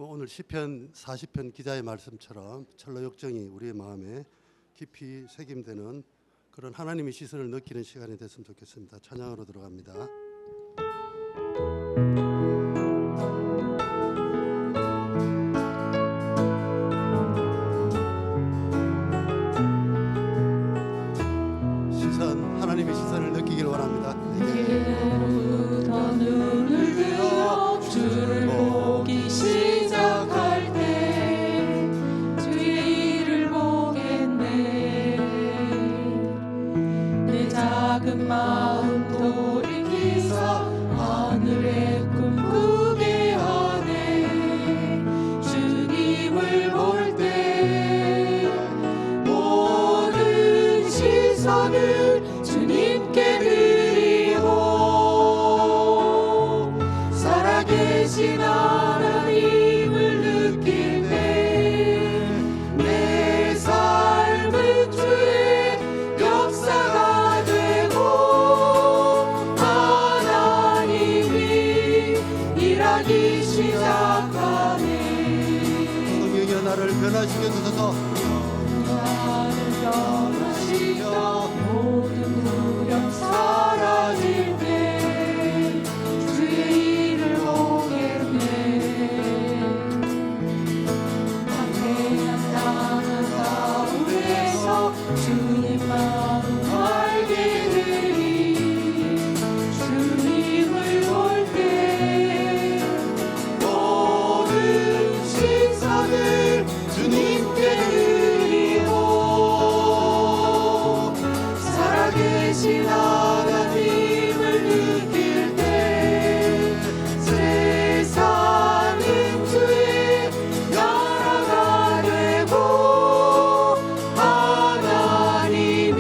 오늘 시편 40편 기자의 말씀처럼 철로 역정이 우리의 마음에 깊이 새김되는 그런 하나님의 시선을 느끼는 시간이 됐으면 좋겠습니다. 찬양으로 들어갑니다. 하나님의 시선을 느끼길 원합니다. 이제부터 눈을 들어 주를 보기 시작할 때 주의 일을 보겠네. 내 작은 마음 돌이키사 하늘의 꿈꾸게 하네. 주님을 볼 때 모든 시선을 주님께 드리고 살아계신 하나님을 느낄 때 내 삶은 주의 역사가 되고 하나님이 일하기 시작하네. 성령이여 나를 변화시켜 주소서. 나를 변화시켜 모든 두려움 사라질 때 주의 일을 보겠네. 황폐한 땅은 가운데서 주님 마음 알게 되리. 주님을 볼 때 모든 시선을 주님께 드리고 살아계신 하나님을 느낄 때 세상은 주의 나라가 되고 하나님이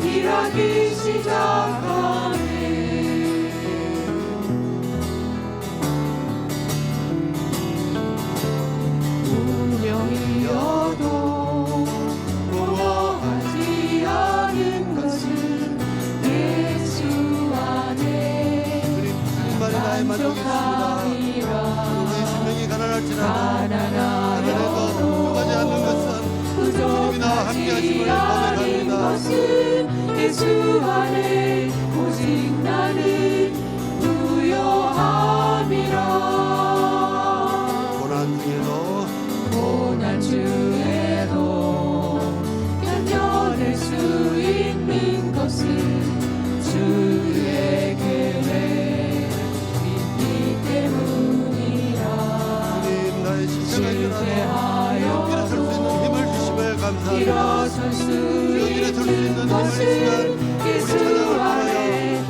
일하기 시작하네. 운명이어도 고마워하지 않은 것은 예수 안에 주님만이 나의 만족이십니다. 우리 생명이 가난할지라도 가난해도 부족하지 않는 것은 주님이 나와 함께 하심을 고백합니다. 예수 안에 오직 나는 부요함이라. 고난 중에도 견뎌낼 수 있는 것은 주의 계획 믿기 때문이라. 나의 실패하여도 일어설 수 있는 힘을 주심을 감사합니다. 일어설 수 일어설 수 있는 힘을 것은 주시면 우리 찬양을 통하여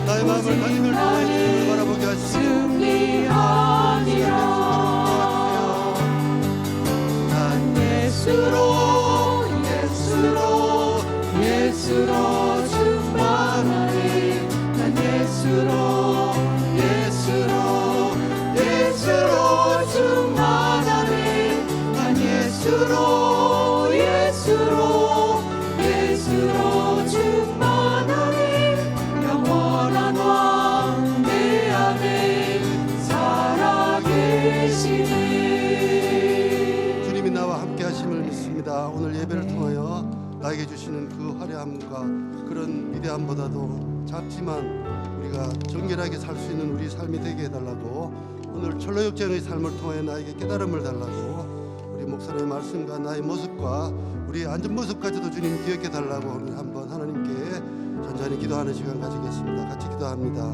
나의 마음을 하나님을 통하여 주님을 바라보게 하시고 승리하리라. 난 예수로 충만하네. 난 예수로 충만하네. 난 예수로 충만하네. 영원한 왕 내 안에 살아계시네. 주님이 나와 함께 하심을 믿습니다. 오늘 예배를 통하여 나에게 주시는 그 화려함과 그런 위대함보다도 작지만 우리가 정결하게 살 수 있는 우리 삶이 되게 해달라고, 오늘 철로 역정의 삶을 통해 나에게 깨달음을 달라고, 우리 목사님의 말씀과 나의 모습과 우리 앉은 모습까지도 주님 기억해 달라고 오늘 한번 하나님께 전전히 기도하는 시간 가지겠습니다. 같이 기도합니다.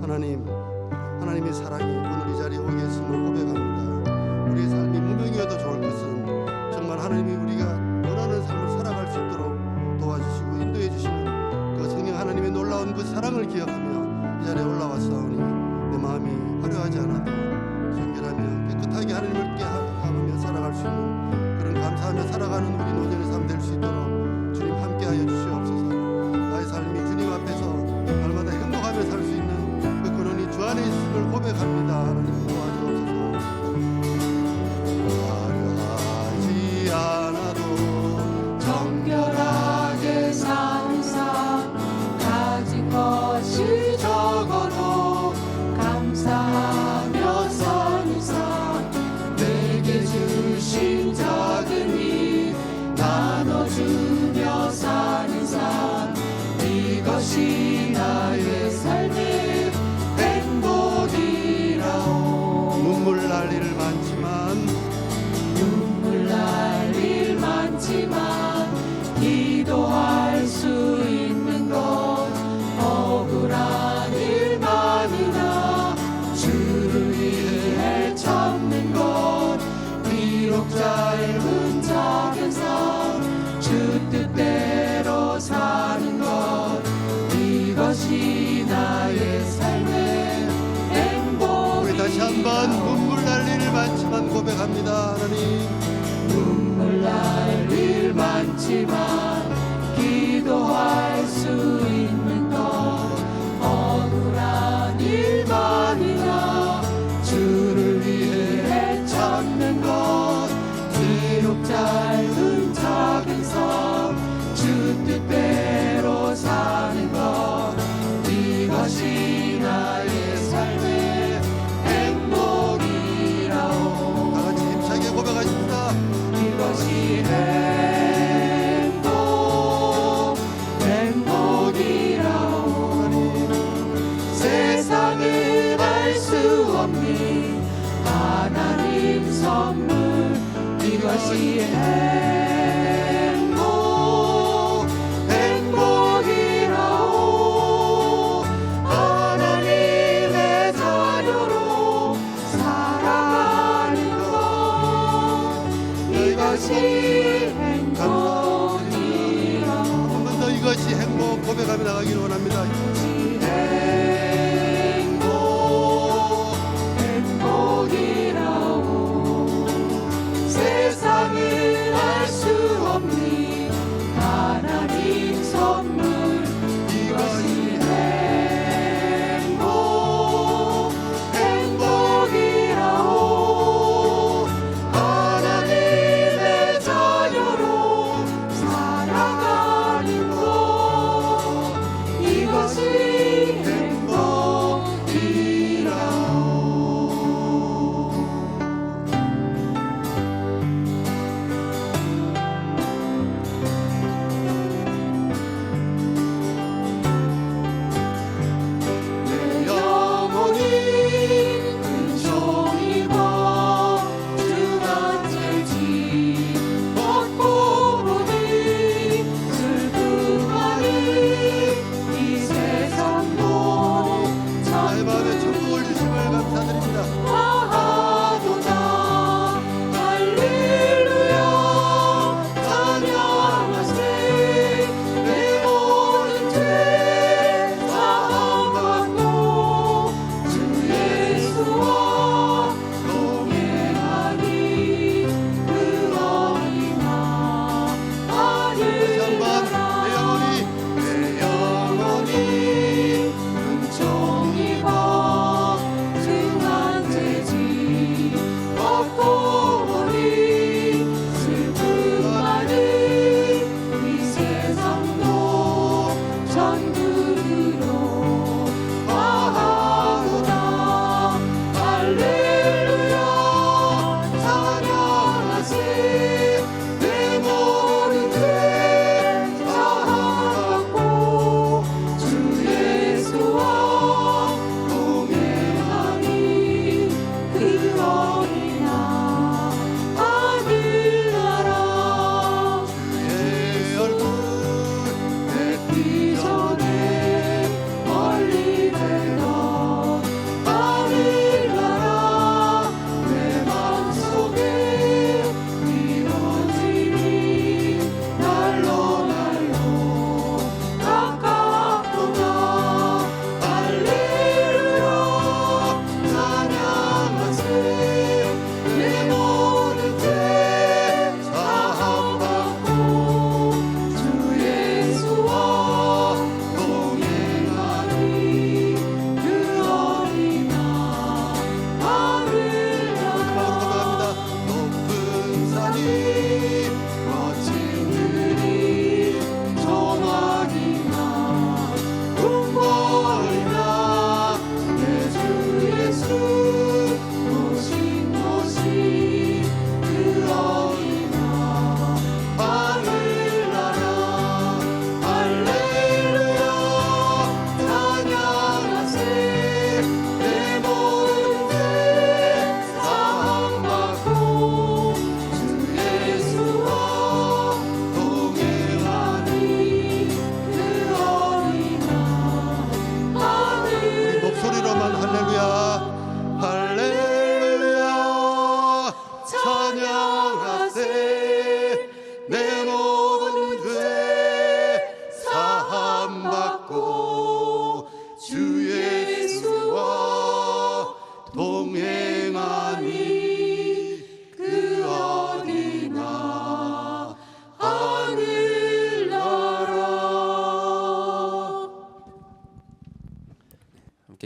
하나님의 사랑이 오늘 이 자리에 오게 했음을 고백합니다. 우리의 삶이 무명이어도 좋을 것은 정말 하나님이 우리가 원하는 삶을 살아갈 수 있도록 도와주시고 인도해 주시는 그 성령 하나님의 놀라운 그 사랑을 기억하며 이 자리에 올라왔사오니 내 마음이 화려하지 않아도 정결하며 깨끗하게 하나님을 깨하며 살아갈 수 있는 그런 감사하며 살아가는 우리 노년의 삶 될 수 있도록 주님 함께하여 주시옵소서. 나의 삶이 주님 앞에서 날마다 행복하며 살 수 있는 그 근원이 주 안에 있음을 고백합니다. 하나님 도와주옵소서. 화려하지 않아도 정결하게 사는 삶 가진 것이 적어도 감사하며 사는 삶 주신 작은 일 나눠주며 사는 삶 이것이 나의 삶의 행복이라오. 눈물 날 일 많지만 눈물 날 일 많지만 기도할 수 있는 것 억울한 일 많으나 주를 위해 참는 것 비록 짧은 작은 삶 주 뜻대로 사는 것 이것이 나의 삶의 행복이야. 우리 다시 한번 눈물 날 일 많지만 고백합니다. 하나님 눈물 날 일 많지만 기도할 수 있는 것 억울한 일 많으나 주를 위해 참는 것 비록 짧은 작은 삶 주 뜻대로 사는 것 이것이 나의 삶의 행복이라오. 다 같이 힘차게 고백하십시다. 이것이 행복이라오. 세상은 알 수 없는 하나님 선물 이것이 행복이라오. 하나님의 자녀로 살아가는 것 이것이 행복이라오. 한 번 더 이것이 행복 고백하며 나가기를 원합니다. 행복이라오. 세상은 알 수 없는 하나님 선물 이것이 행복이라오. 하나님의 자녀로 살아가는 것 이것이 행복이라오.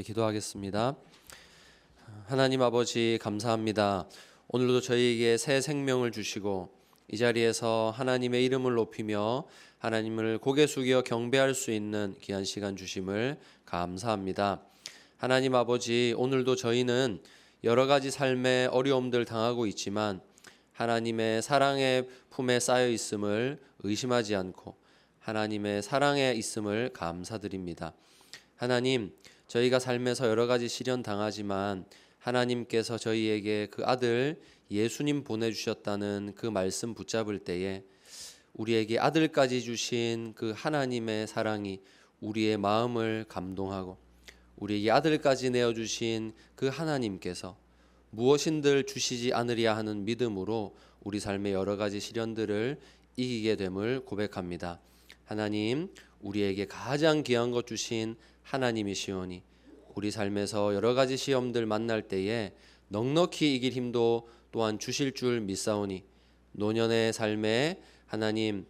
기도하겠습니다. 하나님 아버지 감사합니다. 오늘도 저희에게 새 생명을 주시고 이 자리에서 하나님의 이름을 높이며 하나님을 고개 숙여 경배할 수 있는 귀한 시간 주심을 감사합니다. 하나님 아버지, 오늘도 저희는 여러 가지 삶의 어려움들 당하고 있지만 하나님의 사랑의 품에 쌓여 있음을 의심하지 않고 하나님의 사랑에 있음을 감사드립니다. 하나님, 저희가 삶에서 여러 가지 시련 당하지만 하나님께서 저희에게 그 아들 예수님 보내주셨다는 그 말씀 붙잡을 때에 우리에게 아들까지 주신 그 하나님의 사랑이 우리의 마음을 감동하고 우리에게 아들까지 내어주신 그 하나님께서 무엇인들 주시지 않으리야 하는 믿음으로 우리 삶의 여러 가지 시련들을 이기게 됨을 고백합니다. 하나님, 우리에게 가장 귀한 것 주신 하나님이시오니 우리 삶에서 여러 가지 시험들 만날 때에 넉넉히 이길 힘도 또한 주실 줄 믿사오니 노년의 삶에 하나님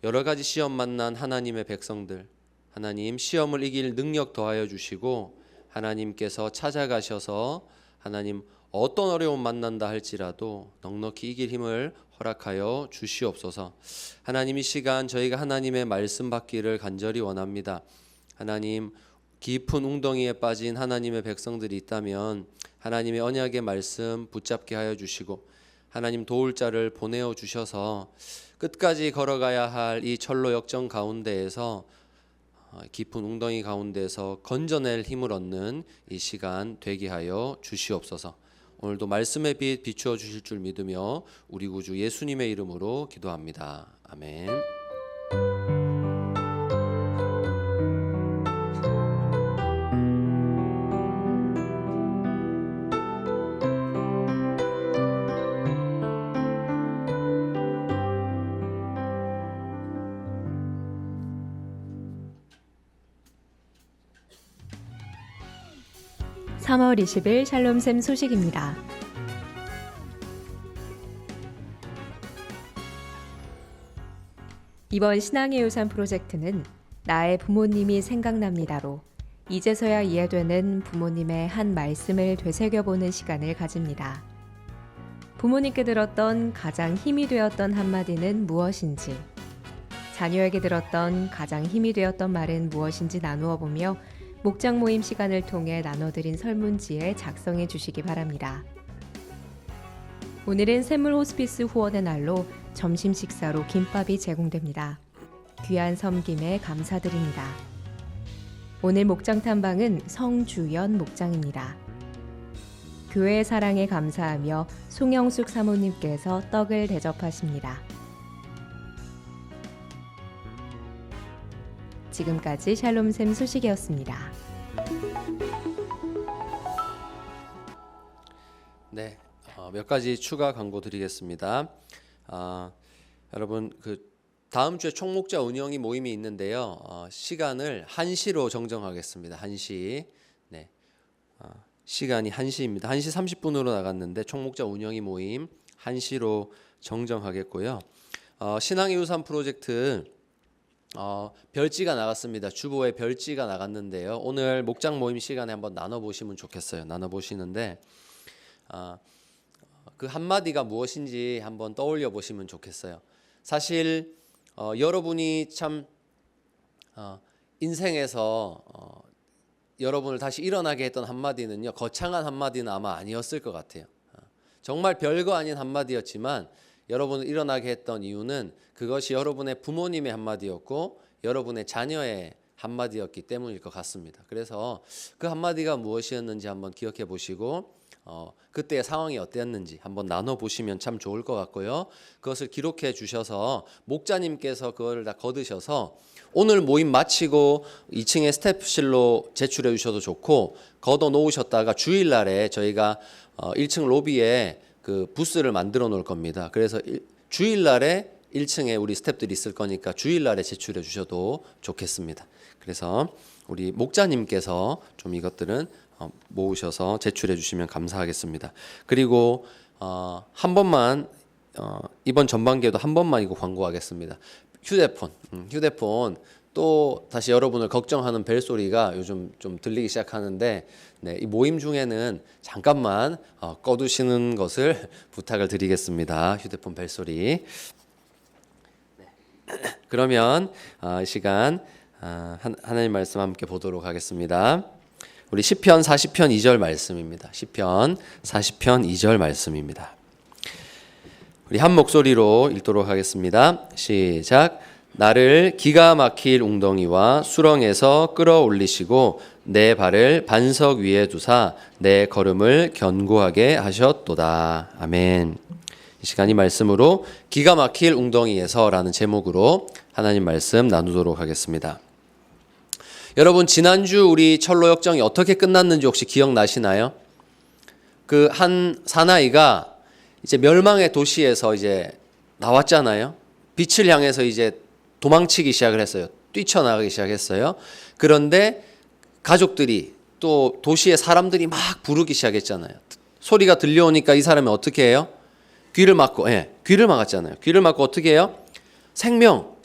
여러 가지 시험 만난 하나님의 백성들, 하나님 시험을 이길 능력 더하여 주시고 하나님께서 찾아가셔서 하나님 어떤 어려움 만난다 할지라도 넉넉히 이길 힘을 허락하여 주시옵소서. 하나님, 이 시간 저희가 하나님의 말씀 받기를 간절히 원합니다. 하나님, 깊은 웅덩이에 빠진 하나님의 백성들이 있다면 하나님의 언약의 말씀 붙잡게 하여 주시고 하나님 도울 자를 보내어 주셔서 끝까지 걸어가야 할 이 철로 역정 가운데에서 깊은 웅덩이 가운데서 건져낼 힘을 얻는 이 시간 되게 하여 주시옵소서. 오늘도 말씀의 빛 비추어 주실 줄 믿으며 우리 구주 예수님의 이름으로 기도합니다. 아멘. (3월 20일) 샬롬샘 소식입니다. 이번 신앙의 요산 프로젝트는 나의 부모님이 생각납니다로 이제서야 이해되는 부모님의 한 말씀을 되새겨보는 시간을 가집니다. 부모님께 들었던 가장 힘이 되었던 한마디는 무엇인지, 자녀에게 들었던 가장 힘이 되었던 말은 무엇인지 나누어 보며 목장 모임 시간을 통해 나눠드린 설문지에 작성해 주시기 바랍니다. 오늘은 샘물 호스피스 후원의 날로 점심 식사로 김밥이 제공됩니다. 귀한 섬김에 감사드립니다. 오늘 목장 탐방은 성주연 목장입니다. 교회의 사랑에 감사하며 송영숙 사모님께서 떡을 대접하십니다. 지금까지 샬롬샘 소식이었습니다. 네, 몇 가지 추가 광고 드리겠습니다. 여러분, 다음 주에 총목자 운영이 모임이 있는데요. 시간을 1시로 정정하겠습니다. 1시. 네, 시간이 1시입니다. 1시 30분으로 나갔는데 총목자 운영이 모임 1시로 정정하겠고요. 신앙의 유산 프로젝트 별지가 나갔습니다. 주보에 별지가 나갔는데요. 오늘 목장 모임 시간에 한번 나눠보시면 좋겠어요. 나눠보시는데 그 한마디가 무엇인지 한번 떠올려 보시면 좋겠어요. 사실 여러분이 참 인생에서 여러분을 다시 일어나게 했던 한마디는요, 거창한 한마디는 아마 아니었을 것 같아요. 정말 별거 아닌 한마디였지만 여러분을 일어나게 했던 이유는 그것이 여러분의 부모님의 한마디였고 여러분의 자녀의 한마디였기 때문일 것 같습니다. 그래서 그 한마디가 무엇이었는지 한번 기억해 보시고 그때의 상황이 어땠는지 한번 나눠보시면 참 좋을 것 같고요. 그것을 기록해 주셔서 목자님께서 그걸 다 거두셔서 오늘 모임 마치고 2층에 스태프실로 제출해 주셔도 좋고 걷어 놓으셨다가 주일날에 저희가 1층 로비에 그 부스를 만들어 놓을 겁니다. 그래서 주일날에 1층에 우리 스태프들이 있을 거니까 주일날에 제출해 주셔도 좋겠습니다. 그래서 우리 목자님께서 좀 이것들은 모으셔서 제출해 주시면 감사하겠습니다. 그리고 한 번만 휴대폰 또 다시 여러분을 걱정하는 벨소리가 요즘 좀 들리기 시작하는데 네, 이 모임 중에는 잠깐만 꺼두시는 것을 부탁을 드리겠습니다. 휴대폰 벨소리. 네. 그러면 이 시간 하나님 말씀 함께 보도록 하겠습니다. 우리 시편 40편 2절 말씀입니다. 시편 40편 2절 말씀입니다. 우리 한 목소리로 읽도록 하겠습니다. 시작. 나를 기가 막힐 웅덩이와 수렁에서 끌어올리시고 내 발을 반석 위에 두사 내 걸음을 견고하게 하셨도다. 아멘. 이 시간 이 말씀으로 기가 막힐 웅덩이에서라는 제목으로 하나님 말씀 나누도록 하겠습니다. 여러분, 지난주 우리 철로 역정이 어떻게 끝났는지 혹시 기억나시나요? 그 한 사나이가 이제 멸망의 도시에서 이제 나왔잖아요. 빛을 향해서 이제 도망치기 시작을 했어요. 뛰쳐나가기 시작했어요. 그런데 가족들이 또 도시의 사람들이 막 부르기 시작했잖아요. 소리가 들려오니까 이 사람이 어떻게 해요? 귀를 막고, 귀를 막았잖아요. 귀를 막고 어떻게 해요? 생명,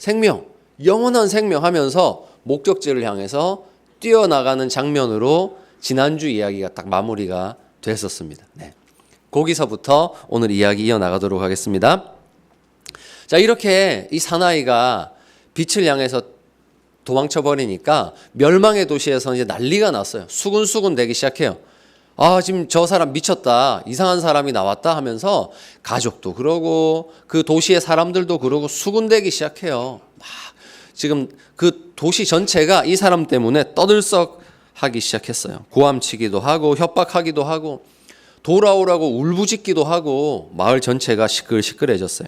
영원한 생명 하면서 목적지를 향해서 뛰어나가는 장면으로 지난주 이야기가 딱 마무리가 됐었습니다. 네. 거기서부터 오늘 이야기 이어나가도록 하겠습니다. 자, 이렇게 이 사나이가 빛을 향해서 도망쳐버리니까 멸망의 도시에서 이제 난리가 났어요. 수군수군 되기 시작해요. 지금 저 사람 미쳤다. 이상한 사람이 나왔다 하면서 가족도 그러고 그 도시의 사람들도 그러고 수군되기 시작해요. 지금 그 도시 전체가 이 사람 때문에 떠들썩하기 시작했어요. 고함치기도 하고 협박하기도 하고 돌아오라고 울부짖기도 하고 마을 전체가 시끌시끌해졌어요.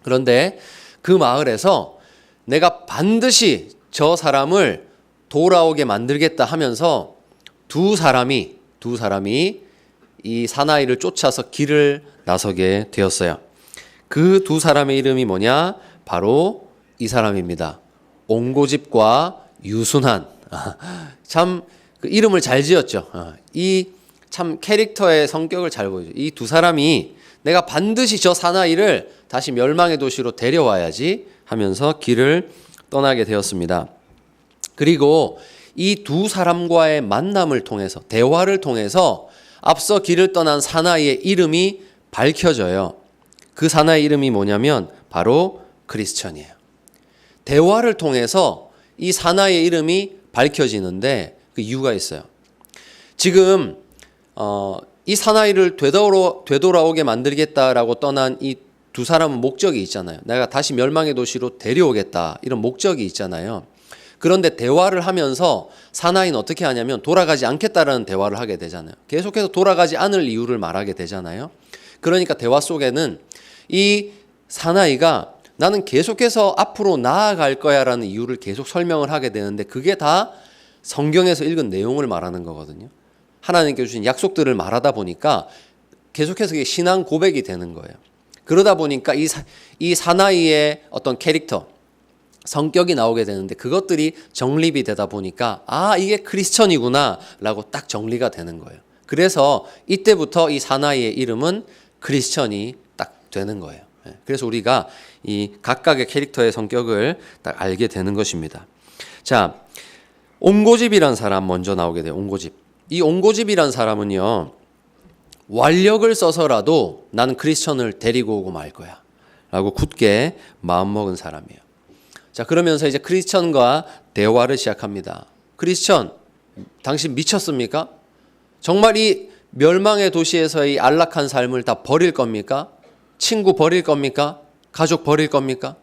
그런데 그 마을에서 내가 반드시 저 사람을 돌아오게 만들겠다 하면서 두 사람이 이 사나이를 쫓아서 길을 나서게 되었어요. 그 두 사람의 이름이 뭐냐? 바로 이 사람입니다. 옹고집과 유순한. 참 그 이름을 잘 지었죠. 이 참 캐릭터의 성격을 잘 보여줘. 이 두 사람이 내가 반드시 저 사나이를 다시 멸망의 도시로 데려와야지 하면서 길을 떠나게 되었습니다. 그리고 이 두 사람과의 만남을 통해서, 대화를 통해서 앞서 길을 떠난 사나이의 이름이 밝혀져요. 그 사나이 이름이 뭐냐면 바로 크리스천이에요. 대화를 통해서 이 사나이의 이름이 밝혀지는데 그 이유가 있어요. 지금 이 사나이를 되돌아오게 만들겠다라고 떠난 이 두 사람은 목적이 있잖아요. 내가 다시 멸망의 도시로 데려오겠다. 이런 목적이 있잖아요. 그런데 대화를 하면서 사나이는 어떻게 하냐면 돌아가지 않겠다라는 대화를 하게 되잖아요. 계속해서 돌아가지 않을 이유를 말하게 되잖아요. 그러니까 대화 속에는 이 사나이가 나는 계속해서 앞으로 나아갈 거야 라는 이유를 계속 설명을 하게 되는데 그게 다 성경에서 읽은 내용을 말하는 거거든요. 하나님께 주신 약속들을 말하다 보니까 계속해서 이게 신앙 고백이 되는 거예요. 그러다 보니까 이 사나이의 어떤 캐릭터, 성격이 나오게 되는데 그것들이 정립이 되다 보니까 이게 크리스천이구나 라고 딱 정리가 되는 거예요. 그래서 이때부터 이 사나이의 이름은 크리스천이 딱 되는 거예요. 그래서 우리가 이 각각의 캐릭터의 성격을 딱 알게 되는 것입니다. 자, 옹고집이란 사람 먼저 나오게 돼요. 옹고집. 이 옹고집이란 사람은요, 완력을 써서라도 나는 크리스천을 데리고 오고 말 거야 라고 굳게 마음먹은 사람이에요. 자, 그러면서 이제 크리스천과 대화를 시작합니다. 크리스천, 당신 미쳤습니까? 정말 이 멸망의 도시에서의 안락한 삶을 다 버릴 겁니까? 친구 버릴 겁니까? 가족 버릴 겁니까?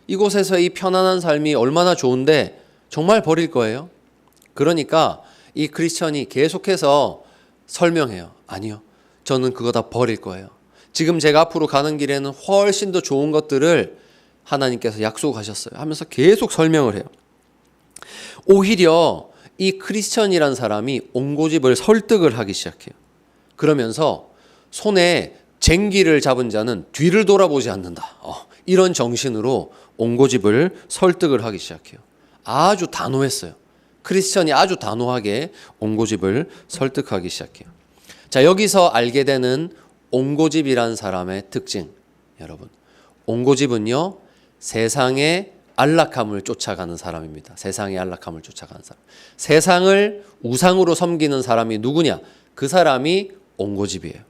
이곳에서 이 편안한 삶이 얼마나 좋은데 정말 버릴 거예요? 그러니까 이 크리스천이 계속해서 설명해요. 아니요, 저는 그거 다 버릴 거예요. 지금 제가 앞으로 가는 길에는 훨씬 더 좋은 것들을 하나님께서 약속하셨어요 하면서 계속 설명을 해요. 오히려 이 크리스천이란 사람이 옹고집을 설득을 하기 시작해요. 그러면서 손에 쟁기를 잡은 자는 뒤를 돌아보지 않는다. 이런 정신으로 옹고집을 설득을 하기 시작해요. 아주 단호했어요. 크리스천이 아주 단호하게 옹고집을 설득하기 시작해요. 자, 여기서 알게 되는 옹고집이란 사람의 특징, 여러분, 옹고집은요 세상의 안락함을 쫓아가는 사람입니다. 세상의 안락함을 쫓아가는 사람. 세상을 우상으로 섬기는 사람이 누구냐? 그 사람이 옹고집이에요.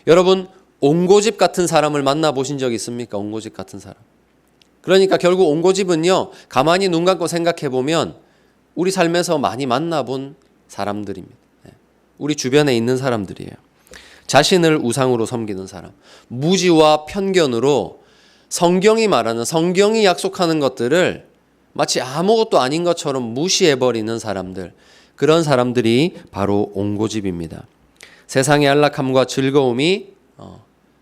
여러분, 옹고집 같은 사람을 만나보신 적 있습니까? 옹고집 같은 사람. 그러니까 결국 옹고집은요, 가만히 눈 감고 생각해 보면 우리 삶에서 많이 만나본 사람들입니다. 우리 주변에 있는 사람들이에요. 자신을 우상으로 섬기는 사람, 무지와 편견으로 성경이 말하는, 성경이 약속하는 것들을 마치 아무것도 아닌 것처럼 무시해버리는 사람들, 그런 사람들이 바로 옹고집입니다. 세상의 안락함과 즐거움이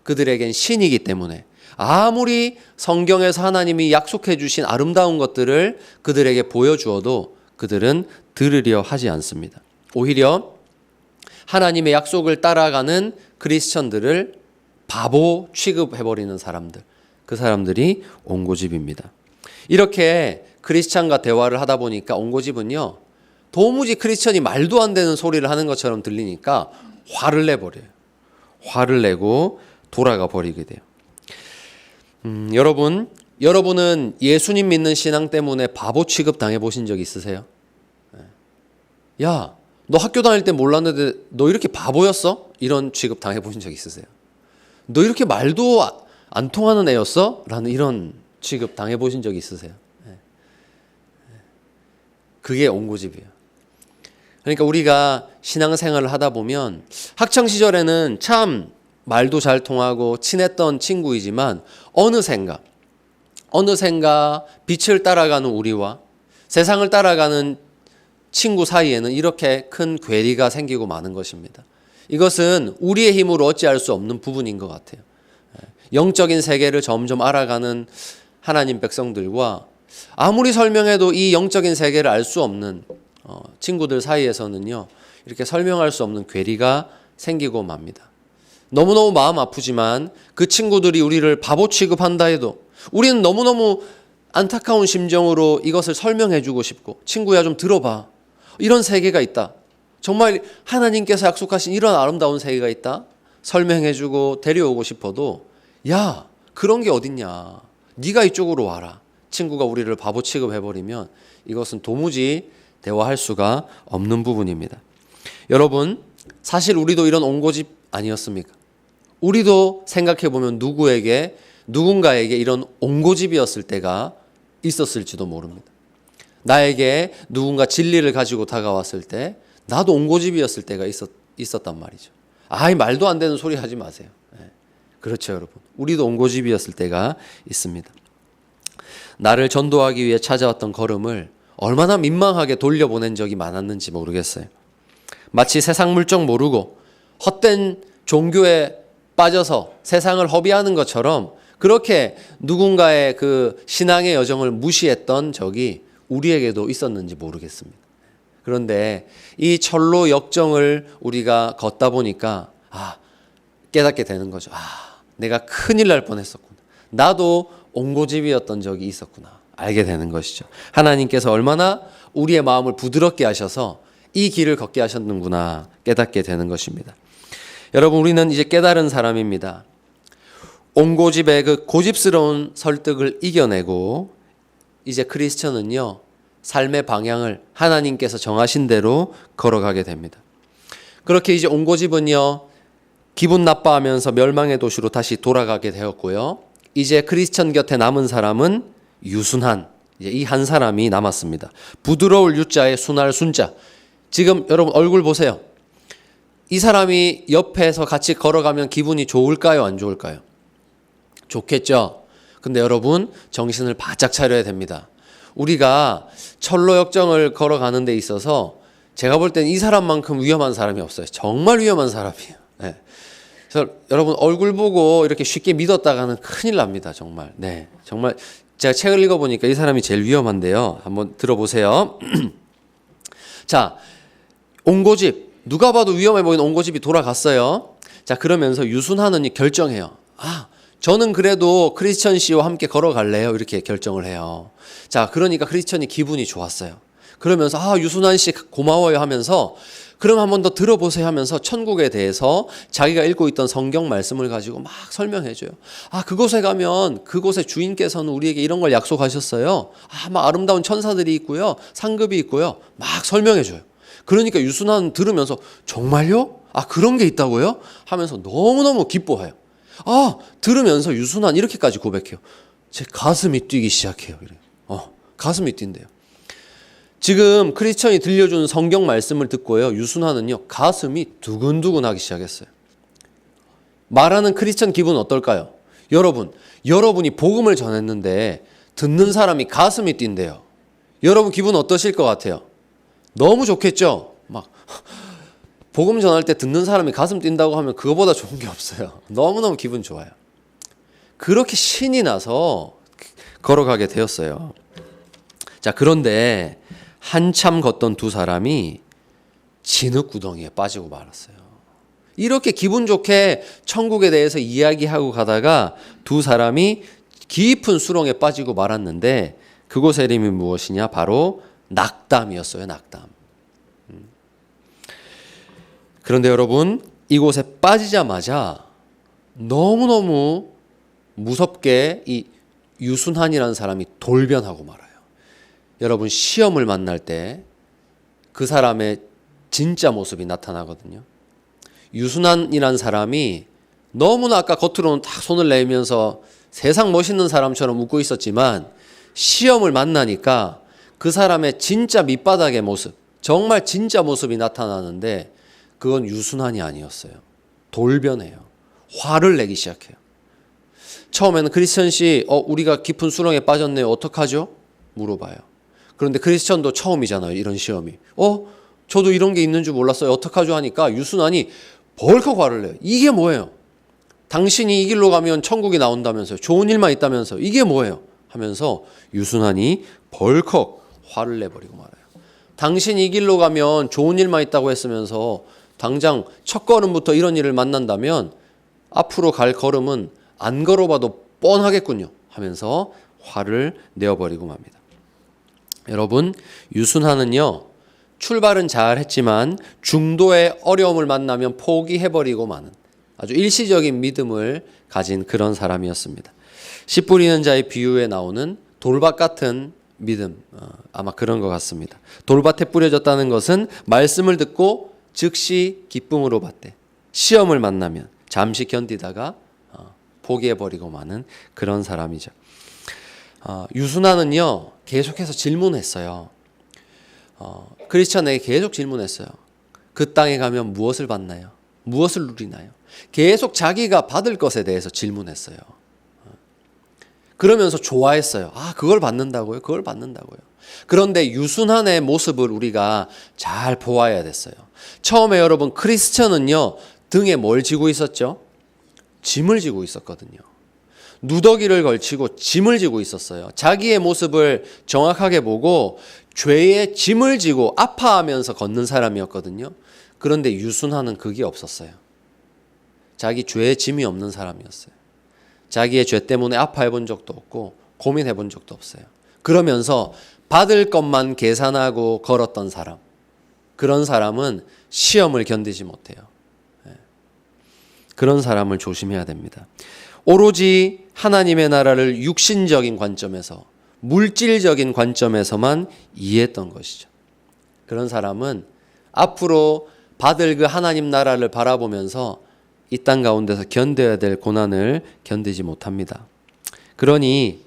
그들에겐 신이기 때문에 아무리 성경에서 하나님이 약속해 주신 아름다운 것들을 그들에게 보여주어도 그들은 들으려 하지 않습니다. 오히려 하나님의 약속을 따라가는 크리스천들을 바보 취급해버리는 사람들, 그 사람들이 옹고집입니다. 이렇게 크리스찬과 대화를 하다 보니까 옹고집은요, 도무지 크리스천이 말도 안 되는 소리를 하는 것처럼 들리니까 화를 내버려요. 화를 내고 돌아가 버리게 돼요. 여러분은 예수님 믿는 신앙 때문에 바보 취급 당해보신 적 있으세요? 야, 너 학교 다닐 때 몰랐는데 너 이렇게 바보였어? 이런 취급 당해보신 적 있으세요? 너 이렇게 말도 안 통하는 애였어? 라는 이런 취급 당해보신 적 있으세요? 그게 옹고집이에요. 그러니까 우리가 신앙생활을 하다 보면 학창시절에는 참 말도 잘 통하고 친했던 친구이지만 어느샌가 빛을 따라가는 우리와 세상을 따라가는 친구 사이에는 이렇게 큰 괴리가 생기고 마는 것입니다. 이것은 우리의 힘으로 어찌할 수 없는 부분인 것 같아요. 영적인 세계를 점점 알아가는 하나님 백성들과 아무리 설명해도 이 영적인 세계를 알 수 없는 친구들 사이에서는요, 이렇게 설명할 수 없는 괴리가 생기고 맙니다. 너무너무 마음 아프지만 그 친구들이 우리를 바보 취급한다 해도 우리는 너무너무 안타까운 심정으로 이것을 설명해 주고 싶고, 친구야 좀 들어봐, 이런 세계가 있다, 정말 하나님께서 약속하신 이런 아름다운 세계가 있다, 설명해 주고 데려오고 싶어도 야, 그런 게 어딨냐, 네가 이쪽으로 와라, 친구가 우리를 바보 취급해버리면 이것은 도무지 대화할 수가 없는 부분입니다. 여러분, 사실 우리도 이런 옹고집 아니었습니까? 우리도 생각해보면 누군가에게 이런 옹고집이었을 때가 있었을지도 모릅니다. 나에게 누군가 진리를 가지고 다가왔을 때 나도 옹고집이었을 때가 있었단 말이죠. 아이, 말도 안 되는 소리 하지 마세요. 그렇죠, 여러분. 우리도 옹고집이었을 때가 있습니다. 나를 전도하기 위해 찾아왔던 걸음을 얼마나 민망하게 돌려보낸 적이 많았는지 모르겠어요. 마치 세상 물정 모르고 헛된 종교에 빠져서 세상을 허비하는 것처럼 그렇게 누군가의 그 신앙의 여정을 무시했던 적이 우리에게도 있었는지 모르겠습니다. 그런데 이 철로 역정을 우리가 걷다 보니까 깨닫게 되는 거죠. 내가 큰일 날 뻔했었구나. 나도 옹고집이었던 적이 있었구나. 알게 되는 것이죠. 하나님께서 얼마나 우리의 마음을 부드럽게 하셔서 이 길을 걷게 하셨는구나 깨닫게 되는 것입니다. 여러분, 우리는 이제 깨달은 사람입니다. 옹고집의 그 고집스러운 설득을 이겨내고 이제 크리스천은요, 삶의 방향을 하나님께서 정하신 대로 걸어가게 됩니다. 그렇게 이제 옹고집은요, 기분 나빠하면서 멸망의 도시로 다시 돌아가게 되었고요. 이제 크리스천 곁에 남은 사람은 유순한, 이제 이 한 사람이 남았습니다. 부드러울 유자에 순할 순자. 지금 여러분 얼굴 보세요. 이 사람이 옆에서 같이 걸어가면 기분이 좋을까요, 안 좋을까요? 좋겠죠. 근데 여러분, 정신을 바짝 차려야 됩니다. 우리가 철로 역정을 걸어가는 데 있어서 제가 볼 때는 이 사람만큼 위험한 사람이 없어요. 정말 위험한 사람이에요. 네. 그래서 여러분, 얼굴 보고 이렇게 쉽게 믿었다가는 큰일 납니다. 정말. 네, 정말 제가 책을 읽어보니까 이 사람이 제일 위험한데요. 한번 들어보세요. 자, 옹고집, 누가 봐도 위험해 보이는 옹고집이 돌아갔어요. 자, 그러면서 유순하는 결정해요. 저는 그래도 크리스천 씨와 함께 걸어갈래요. 이렇게 결정을 해요. 자, 그러니까 크리스천이 기분이 좋았어요. 그러면서 유순한 씨 고마워요 하면서 그럼 한번 더 들어보세요 하면서 천국에 대해서 자기가 읽고 있던 성경 말씀을 가지고 막 설명해줘요. 아, 그곳에 가면 그곳의 주인께서는 우리에게 이런 걸 약속하셨어요. 아, 막 아름다운 천사들이 있고요. 상급이 있고요. 막 설명해줘요. 그러니까 유순환 들으면서 정말요? 아, 그런 게 있다고요? 하면서 너무너무 기뻐해요. 아, 들으면서 유순환 이렇게까지 고백해요. 제 가슴이 뛰기 시작해요. 이래요. 가슴이 뛴대요. 지금 크리스천이 들려준 성경 말씀을 듣고요, 유순환은요 가슴이 두근두근하기 시작했어요. 말하는 크리스천 기분은 어떨까요? 여러분이 복음을 전했는데 듣는 사람이 가슴이 뛴대요. 여러분 기분 어떠실 것 같아요? 너무 좋겠죠? 막 복음 전할 때 듣는 사람이 가슴 뛴다고 하면 그거보다 좋은 게 없어요. 너무너무 기분 좋아요. 그렇게 신이 나서 걸어가게 되었어요. 자, 그런데 한참 걷던 두 사람이 진흙구덩이에 빠지고 말았어요. 이렇게 기분 좋게 천국에 대해서 이야기하고 가다가 두 사람이 깊은 수렁에 빠지고 말았는데 그곳의 이름이 무엇이냐? 바로 낙담이었어요. 낙담. 그런데 여러분, 이곳에 빠지자마자 너무너무 무섭게 이 유순환이라는 사람이 돌변하고 말아요. 여러분, 시험을 만날 때 그 사람의 진짜 모습이 나타나거든요. 유순환이라는 사람이 너무나 아까 겉으로는 딱 손을 내밀면서 세상 멋있는 사람처럼 웃고 있었지만 시험을 만나니까 그 사람의 진짜 밑바닥의 모습, 정말 진짜 모습이 나타나는데 그건 유순환이 아니었어요. 돌변해요. 화를 내기 시작해요. 처음에는 크리스천 씨, 우리가 깊은 수렁에 빠졌네요. 어떡하죠? 물어봐요. 그런데 크리스천도 처음이잖아요. 이런 시험이. 저도 이런 게 있는 줄 몰랐어요. 어떡하죠? 하니까 유순환이 벌컥 화를 내요. 이게 뭐예요? 당신이 이 길로 가면 천국이 나온다면서요. 좋은 일만 있다면서요. 이게 뭐예요? 하면서 유순환이 벌컥 화를 내버리고 말아요. 당신이 이 길로 가면 좋은 일만 있다고 했으면서 당장 첫 걸음부터 이런 일을 만난다면 앞으로 갈 걸음은 안 걸어봐도 뻔하겠군요. 하면서 화를 내어버리고 맙니다. 여러분, 유순환은요, 출발은 잘 했지만 중도의 어려움을 만나면 포기해버리고 마는 아주 일시적인 믿음을 가진 그런 사람이었습니다. 씨 뿌리는 자의 비유에 나오는 돌밭 같은 믿음, 아마 그런 것 같습니다. 돌밭에 뿌려졌다는 것은 말씀을 듣고 즉시 기쁨으로 받되 시험을 만나면 잠시 견디다가 포기해버리고 마는 그런 사람이죠. 유순환은요 계속해서 질문했어요. 크리스천에게 계속 질문했어요. 그 땅에 가면 무엇을 받나요? 무엇을 누리나요? 계속 자기가 받을 것에 대해서 질문했어요. 그러면서 좋아했어요. 그걸 받는다고요? 그걸 받는다고요? 그런데 유순환의 모습을 우리가 잘 보아야 됐어요. 처음에 여러분, 크리스천은요 등에 뭘 지고 있었죠? 짐을 지고 있었거든요. 누더기를 걸치고 짐을 지고 있었어요. 자기의 모습을 정확하게 보고 죄의 짐을 지고 아파하면서 걷는 사람이었거든요. 그런데 유순환은 그게 없었어요. 자기 죄의 짐이 없는 사람이었어요. 자기의 죄 때문에 아파해 본 적도 없고 고민해 본 적도 없어요. 그러면서 받을 것만 계산하고 걸었던 사람, 그런 사람은 시험을 견디지 못해요. 그런 사람을 조심해야 됩니다. 오로지 하나님의 나라를 육신적인 관점에서, 물질적인 관점에서만 이해했던 것이죠. 그런 사람은 앞으로 받을 그 하나님 나라를 바라보면서 이 땅 가운데서 견뎌야 될 고난을 견디지 못합니다. 그러니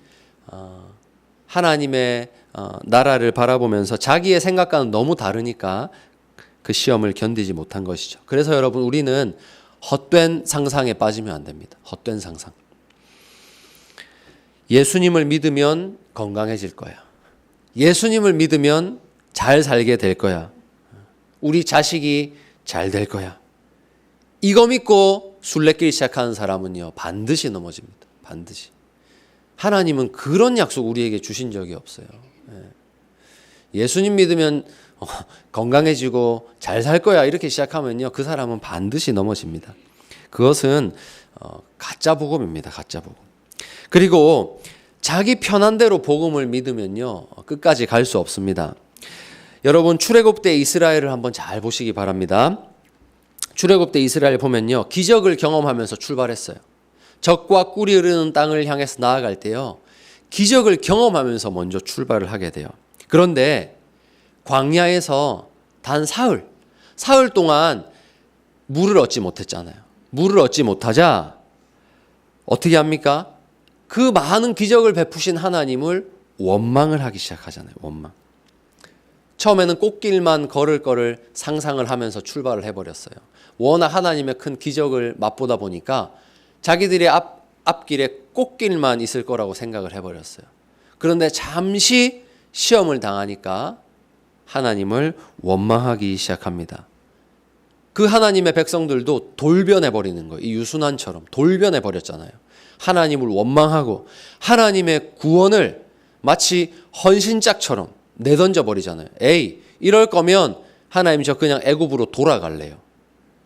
하나님의 나라를 바라보면서 자기의 생각과는 너무 다르니까 그 시험을 견디지 못한 것이죠. 그래서 여러분, 우리는 헛된 상상에 빠지면 안 됩니다. 헛된 상상. 예수님을 믿으면 건강해질 거야. 예수님을 믿으면 잘 살게 될 거야. 우리 자식이 잘 될 거야. 이거 믿고 술래길 시작하는 사람은요, 반드시 넘어집니다. 반드시. 하나님은 그런 약속 우리에게 주신 적이 없어요. 예수님 믿으면 건강해지고 잘 살 거야 이렇게 시작하면요, 그 사람은 반드시 넘어집니다. 그것은 가짜 복음입니다. 가짜 복음. 그리고 자기 편한 대로 복음을 믿으면요, 끝까지 갈 수 없습니다. 여러분 출애굽 때 이스라엘을 한번 잘 보시기 바랍니다. 출애굽 때 이스라엘 보면요, 기적을 경험하면서 출발했어요. 적과 꿀이 흐르는 땅을 향해서 나아갈 때요, 기적을 경험하면서 먼저 출발을 하게 돼요. 그런데 광야에서 단 사흘 동안 물을 얻지 못했잖아요. 물을 얻지 못하자 어떻게 합니까? 그 많은 기적을 베푸신 하나님을 원망을 하기 시작하잖아요. 원망. 처음에는 꽃길만 걸을 거를 상상을 하면서 출발을 해버렸어요. 워낙 하나님의 큰 기적을 맛보다 보니까 자기들의 앞길에 꽃길만 있을 거라고 생각을 해버렸어요. 그런데 잠시 시험을 당하니까 하나님을 원망하기 시작합니다. 그 하나님의 백성들도 돌변해버리는 거예요. 이 유순환처럼 돌변해버렸잖아요. 하나님을 원망하고 하나님의 구원을 마치 헌신짝처럼 내던져버리잖아요. 에이, 이럴 거면 하나님 저 그냥 애굽으로 돌아갈래요.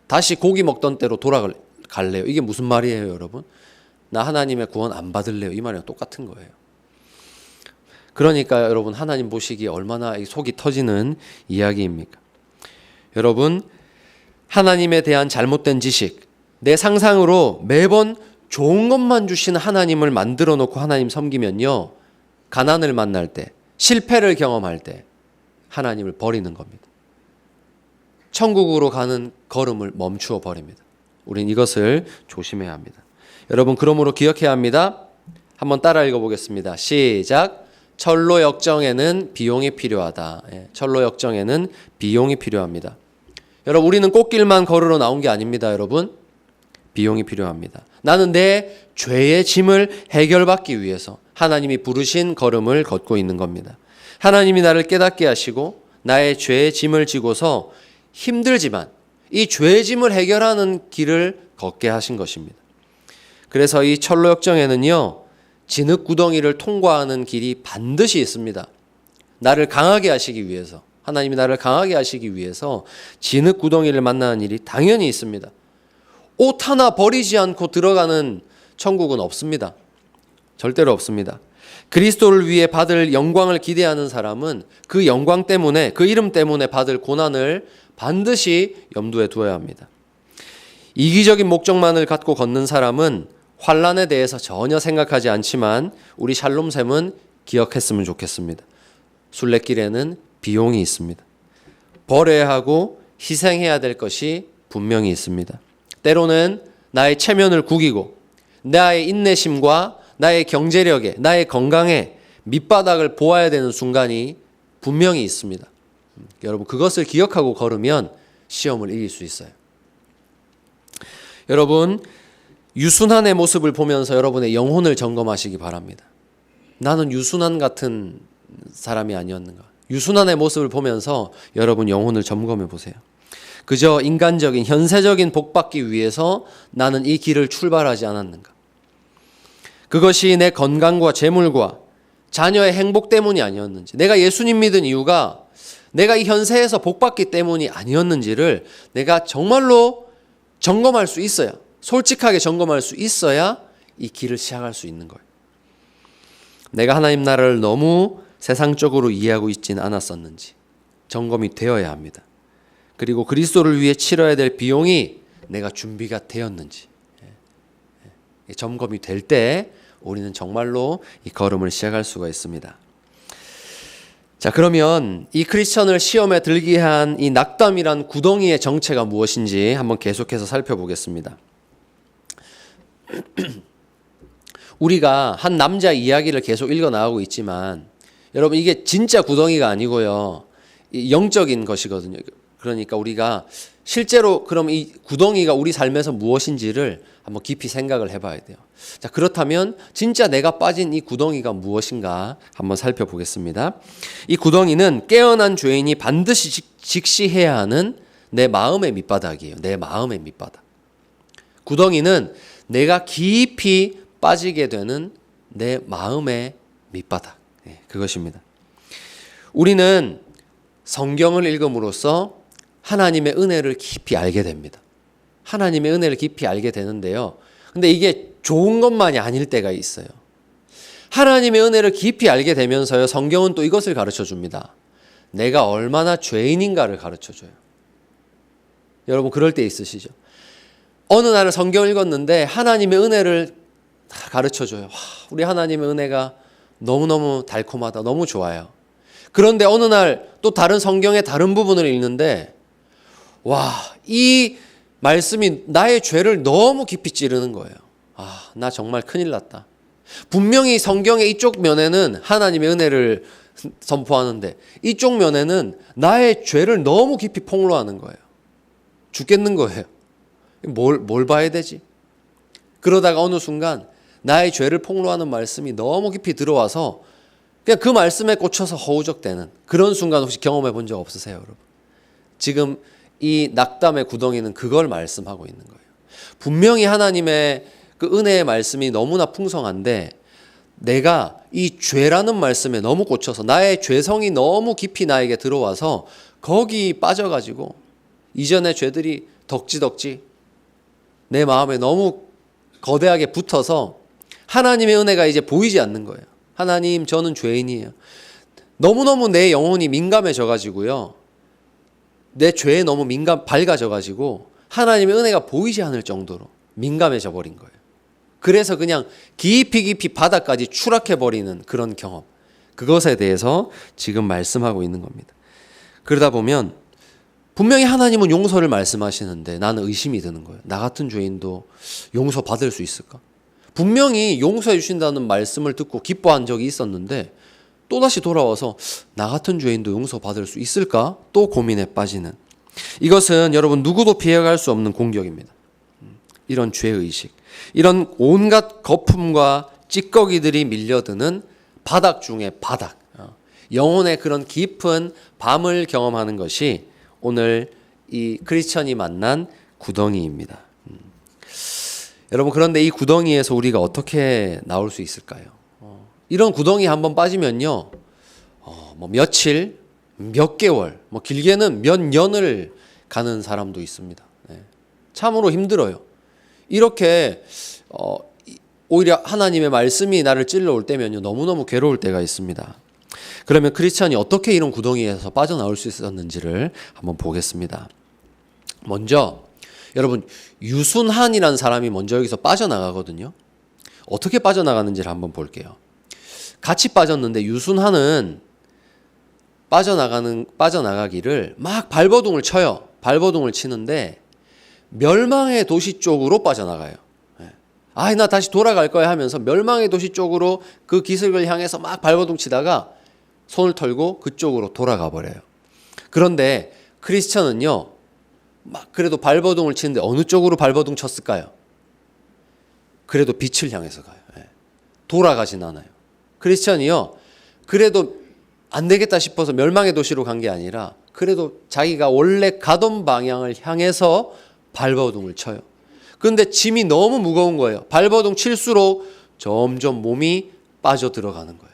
다시 고기 먹던 때로 돌아갈래요. 이게 무슨 말이에요, 여러분? 나 하나님의 구원 안 받을래요. 이 말이랑 똑같은 거예요. 그러니까 여러분, 하나님 보시기에 얼마나 속이 터지는 이야기입니까? 여러분, 하나님에 대한 잘못된 지식, 내 상상으로 매번 좋은 것만 주시는 하나님을 만들어 놓고 하나님 섬기면요, 가난을 만날 때, 실패를 경험할 때 하나님을 버리는 겁니다. 천국으로 가는 걸음을 멈추어 버립니다. 우린 이것을 조심해야 합니다. 여러분, 그러므로 기억해야 합니다. 한번 따라 읽어보겠습니다. 시작. 철로 역정에는 비용이 필요하다. 철로 역정에는 비용이 필요합니다. 여러분, 우리는 꽃길만 걸으러 나온 게 아닙니다. 여러분, 비용이 필요합니다. 나는 내 죄의 짐을 해결받기 위해서 하나님이 부르신 걸음을 걷고 있는 겁니다. 하나님이 나를 깨닫게 하시고 나의 죄의 짐을 지고서 힘들지만 이 죄의 짐을 해결하는 길을 걷게 하신 것입니다. 그래서 이 철로 역정에는요, 진흙 구덩이를 통과하는 길이 반드시 있습니다. 나를 강하게 하시기 위해서, 하나님이 나를 강하게 하시기 위해서 진흙 구덩이를 만나는 일이 당연히 있습니다. 옷 하나 버리지 않고 들어가는 천국은 없습니다. 절대로 없습니다. 그리스도를 위해 받을 영광을 기대하는 사람은 그 영광 때문에, 그 이름 때문에 받을 고난을 반드시 염두에 두어야 합니다. 이기적인 목적만을 갖고 걷는 사람은 환난에 대해서 전혀 생각하지 않지만 우리 샬롬샘은 기억했으면 좋겠습니다. 순례길에는 비용이 있습니다. 버려야 하고 희생해야 될 것이 분명히 있습니다. 때로는 나의 체면을 구기고 나의 인내심과 나의 경제력에, 나의 건강에 밑바닥을 보아야 되는 순간이 분명히 있습니다. 여러분, 그것을 기억하고 걸으면 시험을 이길 수 있어요. 여러분, 유순환의 모습을 보면서 여러분의 영혼을 점검하시기 바랍니다. 나는 유순환 같은 사람이 아니었는가? 유순환의 모습을 보면서 여러분 영혼을 점검해 보세요. 그저 인간적인 현세적인 복받기 위해서 나는 이 길을 출발하지 않았는가? 그것이 내 건강과 재물과 자녀의 행복 때문이 아니었는지, 내가 예수님 믿은 이유가 내가 이 현세에서 복받기 때문이 아니었는지를 내가 정말로 점검할 수 있어야, 솔직하게 점검할 수 있어야 이 길을 시작할 수 있는 거예요. 내가 하나님 나라를 너무 세상적으로 이해하고 있지는 않았었는지 점검이 되어야 합니다. 그리고 그리스도를 위해 치러야 될 비용이 내가 준비가 되었는지 점검이 될 때 우리는 정말로 이 걸음을 시작할 수가 있습니다. 자, 그러면 이 크리스천을 시험에 들게 한 이 낙담이란 구덩이의 정체가 무엇인지 한번 계속해서 살펴보겠습니다. 우리가 한 남자 이야기를 계속 읽어 나가고 있지만 여러분, 이게 진짜 구덩이가 아니고요, 영적인 것이거든요. 그러니까 우리가 실제로 그럼 이 구덩이가 우리 삶에서 무엇인지를 한번 깊이 생각을 해봐야 돼요. 자, 그렇다면 진짜 내가 빠진 이 구덩이가 무엇인가 한번 살펴보겠습니다. 이 구덩이는 깨어난 죄인이 반드시 직시해야 하는 내 마음의 밑바닥이에요. 내 마음의 밑바닥. 구덩이는 내가 깊이 빠지게 되는 내 마음의 밑바닥. 그것입니다. 우리는 성경을 읽음으로써 하나님의 은혜를 깊이 알게 됩니다. 하나님의 은혜를 깊이 알게 되는데요. 근데 이게 좋은 것만이 아닐 때가 있어요. 하나님의 은혜를 깊이 알게 되면서요, 성경은 또 이것을 가르쳐 줍니다. 내가 얼마나 죄인인가를 가르쳐줘요. 여러분 그럴 때 있으시죠? 어느 날 성경을 읽었는데 하나님의 은혜를 가르쳐줘요. 와, 우리 하나님의 은혜가 너무너무 달콤하다. 너무 좋아요. 그런데 어느 날 또 다른 성경의 다른 부분을 읽는데 와, 이 말씀이 나의 죄를 너무 깊이 찌르는 거예요. 아, 나 정말 큰일 났다. 분명히 성경의 이쪽 면에는 하나님의 은혜를 선포하는데 이쪽 면에는 나의 죄를 너무 깊이 폭로하는 거예요. 죽겠는 거예요. 뭘 봐야 되지? 그러다가 어느 순간 나의 죄를 폭로하는 말씀이 너무 깊이 들어와서 그냥 그 말씀에 꽂혀서 허우적대는 그런 순간 혹시 경험해 본 적 없으세요, 여러분? 지금 이 낙담의 구덩이는 그걸 말씀하고 있는 거예요. 분명히 하나님의 그 은혜의 말씀이 너무나 풍성한데 내가 이 죄라는 말씀에 너무 꽂혀서 나의 죄성이 너무 깊이 나에게 들어와서 거기 빠져가지고 이전의 죄들이 덕지덕지 내 마음에 너무 거대하게 붙어서 하나님의 은혜가 이제 보이지 않는 거예요. 하나님, 저는 죄인이에요. 너무너무 내 영혼이 민감해져가지고요. 내 죄에 너무 밝아져가지고 하나님의 은혜가 보이지 않을 정도로 민감해져 버린 거예요. 그래서 그냥 깊이 바닥까지 추락해버리는 그런 경험. 그것에 대해서 지금 말씀하고 있는 겁니다. 그러다 보면 분명히 하나님은 용서를 말씀하시는데 나는 의심이 드는 거예요. 나 같은 죄인도 용서받을 수 있을까? 분명히 용서해 주신다는 말씀을 듣고 기뻐한 적이 있었는데 또다시 돌아와서 나 같은 죄인도 용서받을 수 있을까? 또 고민에 빠지는. 이것은 여러분 누구도 피해갈 수 없는 공격입니다. 이런 죄의식, 이런 온갖 거품과 찌꺼기들이 밀려드는 바닥 중에 바닥, 영혼의 그런 깊은 밤을 경험하는 것이 오늘 이 크리스천이 만난 구덩이입니다. 여러분 그런데 이 구덩이에서 우리가 어떻게 나올 수 있을까요? 이런 구덩이 한번 빠지면요, 뭐 며칠, 몇 개월, 뭐 길게는 몇 년을 가는 사람도 있습니다. 참으로 힘들어요. 이렇게 오히려 하나님의 말씀이 나를 찔러올 때면요 너무너무 괴로울 때가 있습니다. 그러면 크리스찬이 어떻게 이런 구덩이에서 빠져나올 수 있었는지를 한번 보겠습니다. 먼저 여러분 유순한이라는 사람이 먼저 여기서 빠져나가거든요. 어떻게 빠져나가는지를 한번 볼게요. 같이 빠졌는데 유순한은 빠져나가기를 막 발버둥을 쳐요. 발버둥을 치는데 멸망의 도시 쪽으로 빠져나가요. 아, 나 다시 돌아갈 거야 하면서 멸망의 도시 쪽으로 그 기슭을 향해서 막 발버둥 치다가 손을 털고 그쪽으로 돌아가 버려요. 그런데 크리스천은요, 막 그래도 발버둥을 치는데 어느 쪽으로 발버둥 쳤을까요? 그래도 빛을 향해서 가요. 돌아가진 않아요. 크리스천이요, 그래도 안 되겠다 싶어서 멸망의 도시로 간 게 아니라 그래도 자기가 원래 가던 방향을 향해서 발버둥을 쳐요. 그런데 짐이 너무 무거운 거예요. 발버둥 칠수록 점점 몸이 빠져 들어가는 거예요.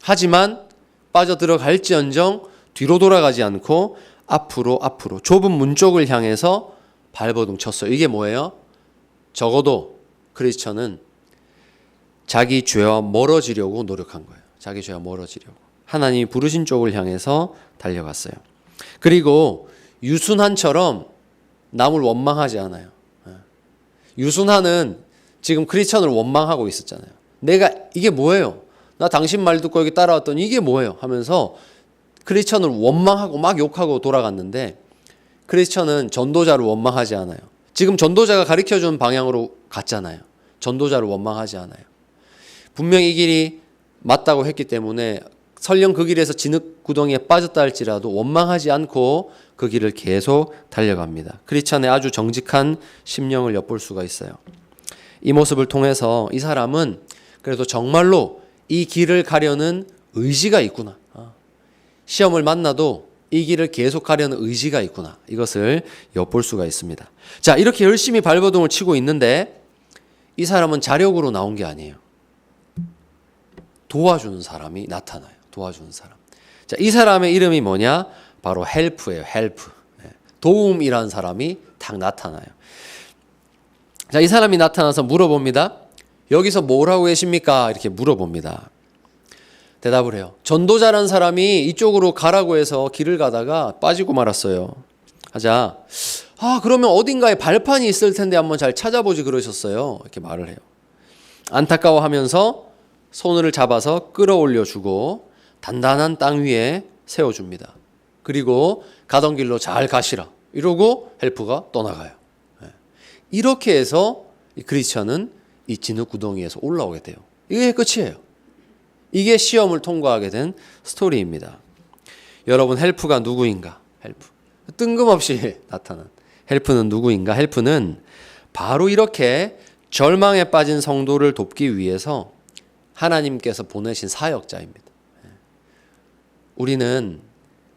하지만 빠져 들어갈지언정 뒤로 돌아가지 않고 앞으로 좁은 문 쪽을 향해서 발버둥 쳤어요. 이게 뭐예요? 적어도 크리스천은 자기 죄와 멀어지려고 노력한 거예요. 자기 죄와 멀어지려고. 하나님이 부르신 쪽을 향해서 달려갔어요. 그리고 유순한처럼 남을 원망하지 않아요. 유순한은 지금 크리스천을 원망하고 있었잖아요. 내가 이게 뭐예요? 나 당신 말 듣고 여기 따라왔더니 이게 뭐예요? 하면서 크리스천을 원망하고 막 욕하고 돌아갔는데 크리스천은 전도자를 원망하지 않아요. 지금 전도자가 가르쳐준 방향으로 갔잖아요. 전도자를 원망하지 않아요. 분명히 이 길이 맞다고 했기 때문에 설령 그 길에서 진흙구덩이에 빠졌다 할지라도 원망하지 않고 그 길을 계속 달려갑니다. 크리스천의 아주 정직한 심령을 엿볼 수가 있어요. 이 모습을 통해서 이 사람은 그래도 정말로 이 길을 가려는 의지가 있구나. 시험을 만나도 이 길을 계속 가려는 의지가 있구나. 이것을 엿볼 수가 있습니다. 자, 이렇게 열심히 발버둥을 치고 있는데 이 사람은 자력으로 나온 게 아니에요. 도와주는 사람이 나타나요. 도와주는 사람. 자, 이 사람의 이름이 뭐냐? 바로 헬프예요. 헬프. 도움이라는 사람이 딱 나타나요. 자, 이 사람이 나타나서 물어봅니다. 여기서 뭘 하고 계십니까? 이렇게 물어봅니다. 대답을 해요. 전도자란 사람이 이쪽으로 가라고 해서 길을 가다가 빠지고 말았어요. 하자, 그러면 어딘가에 발판이 있을 텐데 한번 잘 찾아보지 그러셨어요. 이렇게 말을 해요. 안타까워하면서 손을 잡아서 끌어올려 주고 단단한 땅 위에 세워줍니다. 그리고 가던 길로 잘 가시라 이러고 헬프가 떠나가요. 이렇게 해서 이 크리스천은 이 진흙 구덩이에서 올라오게 돼요. 이게 끝이에요. 이게 시험을 통과하게 된 스토리입니다. 여러분, 헬프가 누구인가? 헬프. 뜬금없이 나타난 헬프는 누구인가? 헬프는 바로 이렇게 절망에 빠진 성도를 돕기 위해서 하나님께서 보내신 사역자입니다. 우리는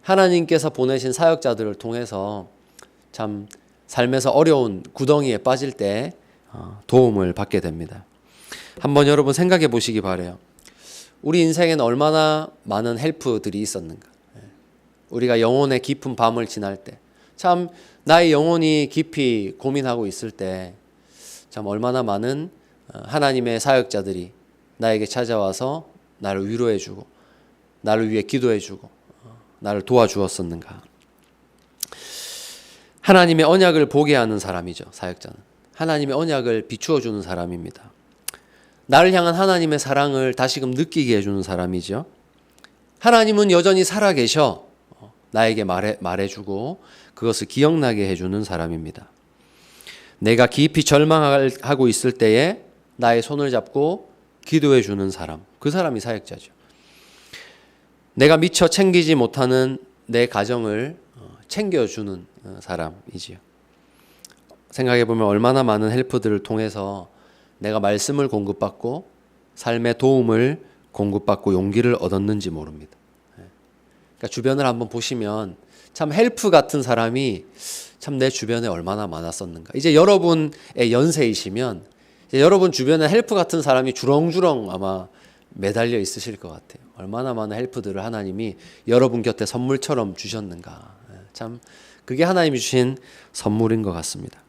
하나님께서 보내신 사역자들을 통해서 참 삶에서 어려운 구덩이에 빠질 때 도움을 받게 됩니다. 한번 여러분 생각해 보시기 바라요. 우리 인생에는 얼마나 많은 헬프들이 있었는가. 우리가 영혼의 깊은 밤을 지날 때, 참 나의 영혼이 깊이 고민하고 있을 때 참 얼마나 많은 하나님의 사역자들이 나에게 찾아와서 나를 위로해주고 나를 위해 기도해주고 나를 도와주었었는가. 하나님의 언약을 보게 하는 사람이죠. 사역자는 하나님의 언약을 비추어주는 사람입니다. 나를 향한 하나님의 사랑을 다시금 느끼게 해주는 사람이죠. 하나님은 여전히 살아계셔 나에게 말해주고 그것을 기억나게 해주는 사람입니다. 내가 깊이 절망하고 있을 때에 나의 손을 잡고 기도해주는 사람, 그 사람이 사역자죠. 내가 미처 챙기지 못하는 내 가정을 챙겨주는 사람이지요. 생각해보면 얼마나 많은 헬프들을 통해서 내가 말씀을 공급받고 삶의 도움을 공급받고 용기를 얻었는지 모릅니다. 그러니까 주변을 한번 보시면 참 헬프 같은 사람이 참 내 주변에 얼마나 많았었는가. 이제 여러분의 연세이시면 이제 여러분 주변에 헬프 같은 사람이 주렁주렁 아마 매달려 있으실 것 같아요. 얼마나 많은 헬프들을 하나님이 여러분 곁에 선물처럼 주셨는가. 참 그게 하나님이 주신 선물인 것 같습니다.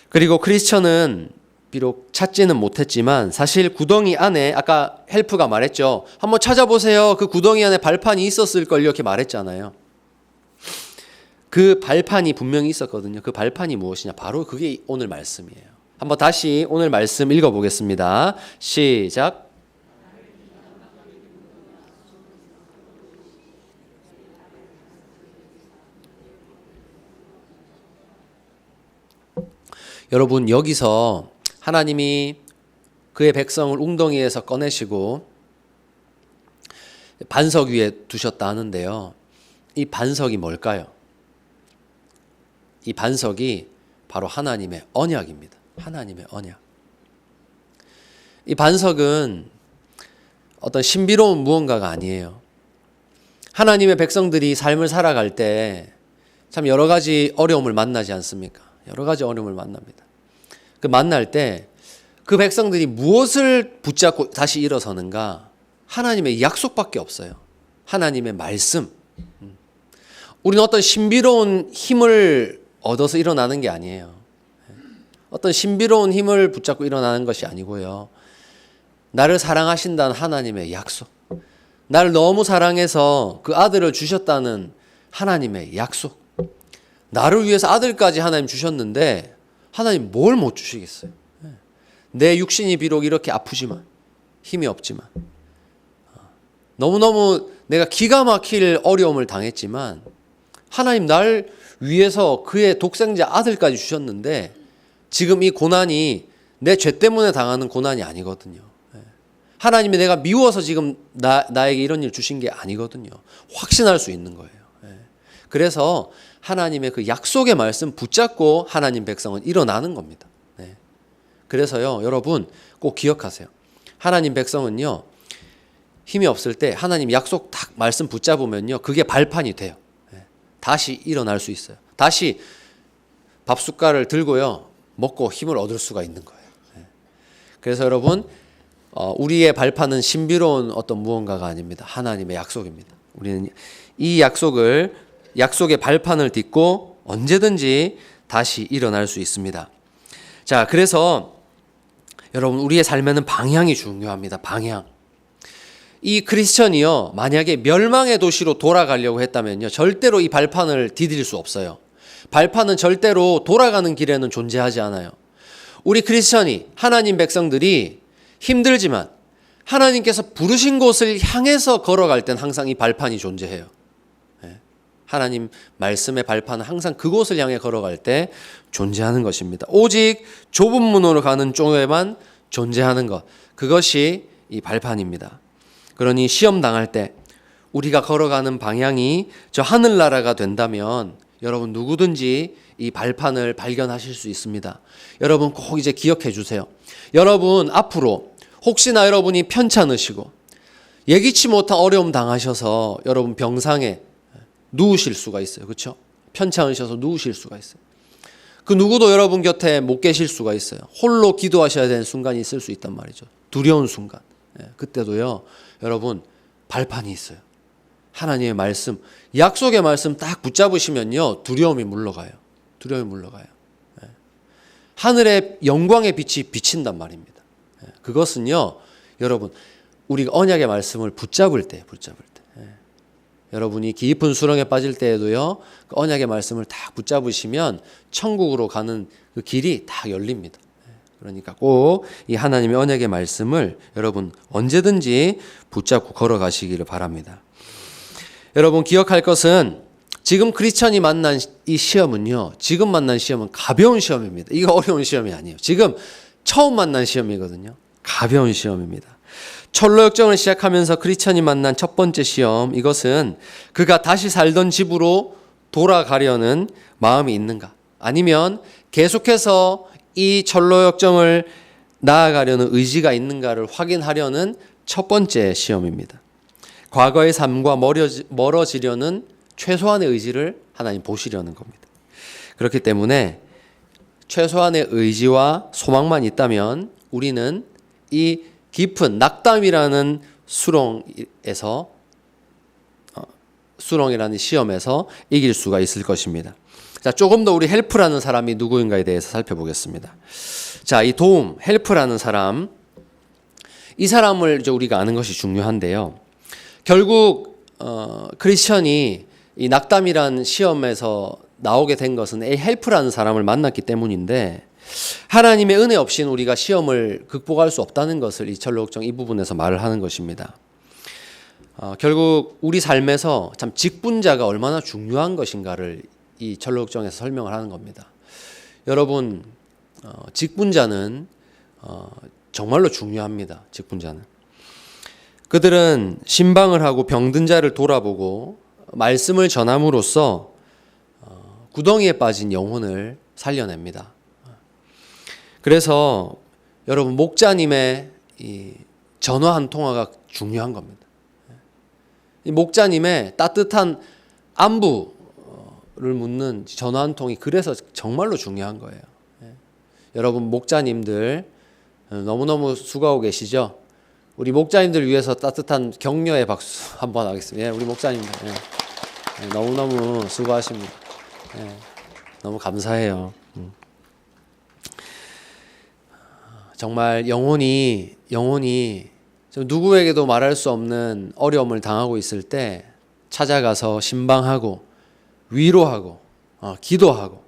그리고 크리스천은 비록 찾지는 못했지만 사실 구덩이 안에 아까 헬프가 말했죠. 한번 찾아보세요. 그 구덩이 안에 발판이 있었을걸요. 이렇게 말했잖아요. 그 발판이 분명히 있었거든요. 그 발판이 무엇이냐? 바로 그게 오늘 말씀이에요. 한번 다시 오늘 말씀 읽어보겠습니다. 시작. 여러분, 여기서 하나님이 그의 백성을 웅덩이에서 꺼내시고 반석 위에 두셨다 하는데요. 이 반석이 뭘까요? 이 반석이 바로 하나님의 언약입니다. 하나님의 언약. 이 반석은 어떤 신비로운 무언가가 아니에요. 하나님의 백성들이 삶을 살아갈 때 참 여러 가지 어려움을 만나지 않습니까? 여러 가지 어려움을 만납니다. 그 만날 때 그 백성들이 무엇을 붙잡고 다시 일어서는가? 하나님의 약속밖에 없어요. 하나님의 말씀. 우리는 어떤 신비로운 힘을 얻어서 일어나는 게 아니에요. 어떤 신비로운 힘을 붙잡고 일어나는 것이 아니고요. 나를 사랑하신다는 하나님의 약속. 나를 너무 사랑해서 그 아들을 주셨다는 하나님의 약속. 나를 위해서 아들까지 하나님 주셨는데 하나님 뭘 못 주시겠어요? 내 육신이 비록 이렇게 아프지만 힘이 없지만 너무너무 내가 기가 막힐 어려움을 당했지만 하나님 날 위해서 그의 독생자 아들까지 주셨는데 지금 이 고난이 내 죄 때문에 당하는 고난이 아니거든요. 하나님이 내가 미워서 지금 나에게 이런 일 주신 게 아니거든요. 확신할 수 있는 거예요. 그래서 하나님의 그 약속의 말씀 붙잡고 하나님 백성은 일어나는 겁니다. 그래서요, 여러분 꼭 기억하세요. 하나님 백성은요, 힘이 없을 때 하나님 약속 딱 말씀 붙잡으면요, 그게 발판이 돼요. 다시 일어날 수 있어요. 다시 밥 숟갈을 들고요, 먹고 힘을 얻을 수가 있는 거예요. 그래서 여러분, 우리의 발판은 신비로운 어떤 무언가가 아닙니다. 하나님의 약속입니다. 우리는 이 약속의 발판을 딛고 언제든지 다시 일어날 수 있습니다. 자, 그래서 여러분 우리의 삶에는 방향이 중요합니다. 방향. 이 크리스천이요, 만약에 멸망의 도시로 돌아가려고 했다면요, 절대로 이 발판을 디딜 수 없어요. 발판은 절대로 돌아가는 길에는 존재하지 않아요. 우리 크리스천이, 하나님 백성들이 힘들지만 하나님께서 부르신 곳을 향해서 걸어갈 땐 항상 이 발판이 존재해요. 하나님 말씀의 발판은 항상 그곳을 향해 걸어갈 때 존재하는 것입니다. 오직 좁은 문으로 가는 쪽에만 존재하는 것, 그것이 이 발판입니다. 그러니 시험 당할 때 우리가 걸어가는 방향이 저 하늘나라가 된다면 여러분 누구든지 이 발판을 발견하실 수 있습니다. 여러분 꼭 이제 기억해 주세요. 여러분 앞으로 혹시나 여러분이 편찮으시고 예기치 못한 어려움 당하셔서 여러분 병상에 누우실 수가 있어요. 그렇죠? 편찮으셔서 누우실 수가 있어요. 그 누구도 여러분 곁에 못 계실 수가 있어요. 홀로 기도하셔야 되는 순간이 있을 수 있단 말이죠. 두려운 순간. 그때도요, 여러분 발판이 있어요. 하나님의 말씀, 약속의 말씀 딱 붙잡으시면요, 두려움이 물러가요. 두려움이 물러가요. 하늘의 영광의 빛이 비친단 말입니다. 그것은요, 여러분 우리가 언약의 말씀을 붙잡을 때. 여러분이 깊은 수렁에 빠질 때에도요, 그 언약의 말씀을 딱 붙잡으시면 천국으로 가는 그 길이 다 열립니다. 그러니까 꼭 이 하나님의 언약의 말씀을 여러분 언제든지 붙잡고 걸어가시기를 바랍니다. 여러분 기억할 것은 지금 크리스천이 만난 이 시험은요, 지금 만난 시험은 가벼운 시험입니다. 이거 어려운 시험이 아니에요. 지금 처음 만난 시험이거든요. 가벼운 시험입니다. 철로 역정을 시작하면서 크리스천이 만난 첫 번째 시험, 이것은 그가 다시 살던 집으로 돌아가려는 마음이 있는가, 아니면 계속해서 이 철로 역정을 나아가려는 의지가 있는가를 확인하려는 첫 번째 시험입니다. 과거의 삶과 멀어지려는 최소한의 의지를 하나님 보시려는 겁니다. 그렇기 때문에 최소한의 의지와 소망만 있다면 우리는 이 깊은 낙담이라는 수렁이라는 시험에서 이길 수가 있을 것입니다. 자, 조금 더 우리 헬프라는 사람이 누구인가에 대해서 살펴보겠습니다. 자, 이 도움, 헬프라는 사람, 이 사람을 이제 우리가 아는 것이 중요한데요. 결국 크리스천이 이 낙담이라는 시험에서 나오게 된 것은 이 헬프라는 사람을 만났기 때문인데, 하나님의 은혜 없이는 우리가 시험을 극복할 수 없다는 것을 이 철로역정 이 부분에서 말을 하는 것입니다. 결국 우리 삶에서 참 직분자가 얼마나 중요한 것인가를 이 철로역정에서 설명을 하는 겁니다. 여러분, 직분자는 정말로 중요합니다. 직분자는. 그들은 신방을 하고 병든 자를 돌아보고 말씀을 전함으로써 구덩이에 빠진 영혼을 살려냅니다. 그래서 여러분 목자님의 이 전화 한 통화가 중요한 겁니다. 이 목자님의 따뜻한 안부를 묻는 전화 한 통이 그래서 정말로 중요한 거예요. 여러분 목자님들 너무너무 수고하고 계시죠? 우리 목자님들 위해서 따뜻한 격려의 박수 한번 하겠습니다. 우리 목자님들 너무너무 수고하십니다. 너무 감사해요. 정말 영혼이 누구에게도 말할 수 없는 어려움을 당하고 있을 때 찾아가서 신방하고 위로하고 기도하고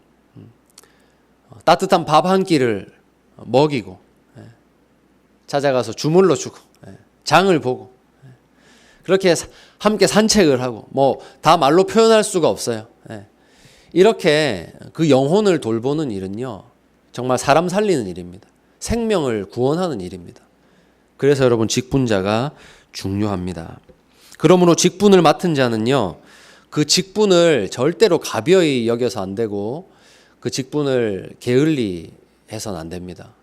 따뜻한 밥 한 끼를 먹이고 찾아가서 주물러 주고 장을 보고 그렇게 함께 산책을 하고 뭐 다 말로 표현할 수가 없어요. 이렇게 그 영혼을 돌보는 일은요, 정말 사람 살리는 일입니다. 생명을 구원하는 일입니다. 그래서 여러분 직분자가 중요합니다. 그러므로 직분을 맡은 자는요, 그 직분을 절대로 가벼이 여겨서 안 되고 그 직분을 게을리 해서는 안 됩니다.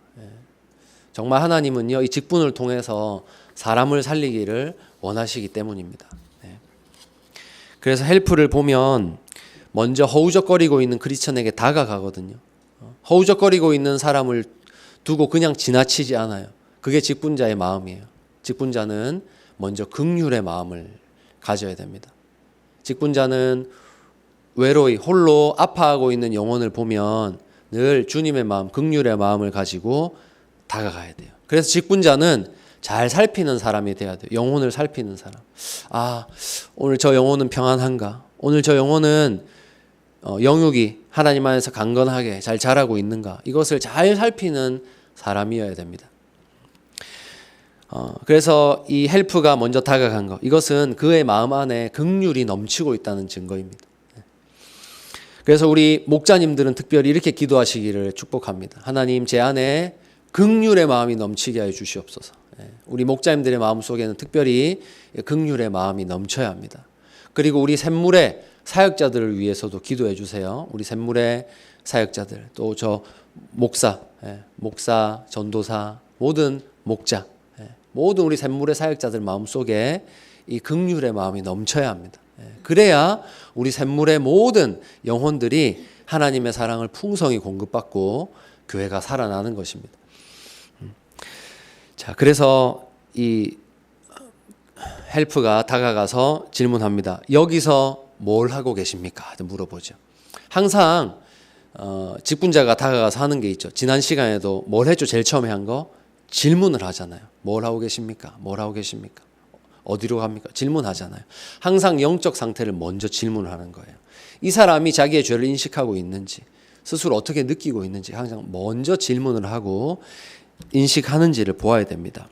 정말 하나님은요, 이 직분을 통해서 사람을 살리기를 원하시기 때문입니다. 그래서 헬프를 보면 먼저 허우적거리고 있는 크리스천에게 다가가거든요. 허우적거리고 있는 사람을 두고 그냥 지나치지 않아요. 그게 직분자의 마음이에요. 직분자는 먼저 긍휼의 마음을 가져야 됩니다. 직분자는 외로이 홀로 아파하고 있는 영혼을 보면 늘 주님의 마음, 긍휼의 마음을 가지고 다가가야 돼요. 그래서 직분자는 잘 살피는 사람이 돼야 돼요. 영혼을 살피는 사람. 오늘 저 영혼은 평안한가? 오늘 저 영혼은 영육이 하나님 안에서 강건하게 잘 자라고 있는가? 이것을 잘 살피는 사람이어야 됩니다. 그래서 이 헬프가 먼저 다가간 것, 이것은 그의 마음 안에 긍휼이 넘치고 있다는 증거입니다. 그래서 우리 목자님들은 특별히 이렇게 기도하시기를 축복합니다. 하나님, 제 안에 긍휼의 마음이 넘치게 하여 주시옵소서. 우리 목자님들의 마음 속에는 특별히 긍휼의 마음이 넘쳐야 합니다. 그리고 우리 샘물의 사역자들을 위해서도 기도해 주세요. 우리 샘물의 사역자들, 또 저 목사, 전도사, 모든 목자, 모든 우리 샘물의 사역자들 마음 속에 이 긍휼의 마음이 넘쳐야 합니다. 그래야 우리 샘물의 모든 영혼들이 하나님의 사랑을 풍성히 공급받고 교회가 살아나는 것입니다. 자, 그래서 이 헬프가 다가가서 질문합니다. 여기서 뭘 하고 계십니까? 물어보죠. 항상 직분자가 다가가서 하는 게 있죠. 지난 시간에도 뭘 했죠? 제일 처음에 한 거 질문을 하잖아요. 뭘 하고 계십니까? 뭘 하고 계십니까? 어디로 갑니까? 질문하잖아요. 항상 영적 상태를 먼저 질문을 하는 거예요. 이 사람이 자기의 죄를 인식하고 있는지, 스스로 어떻게 느끼고 있는지 항상 먼저 질문을 하고 인식하는지를 보아야 됩니다.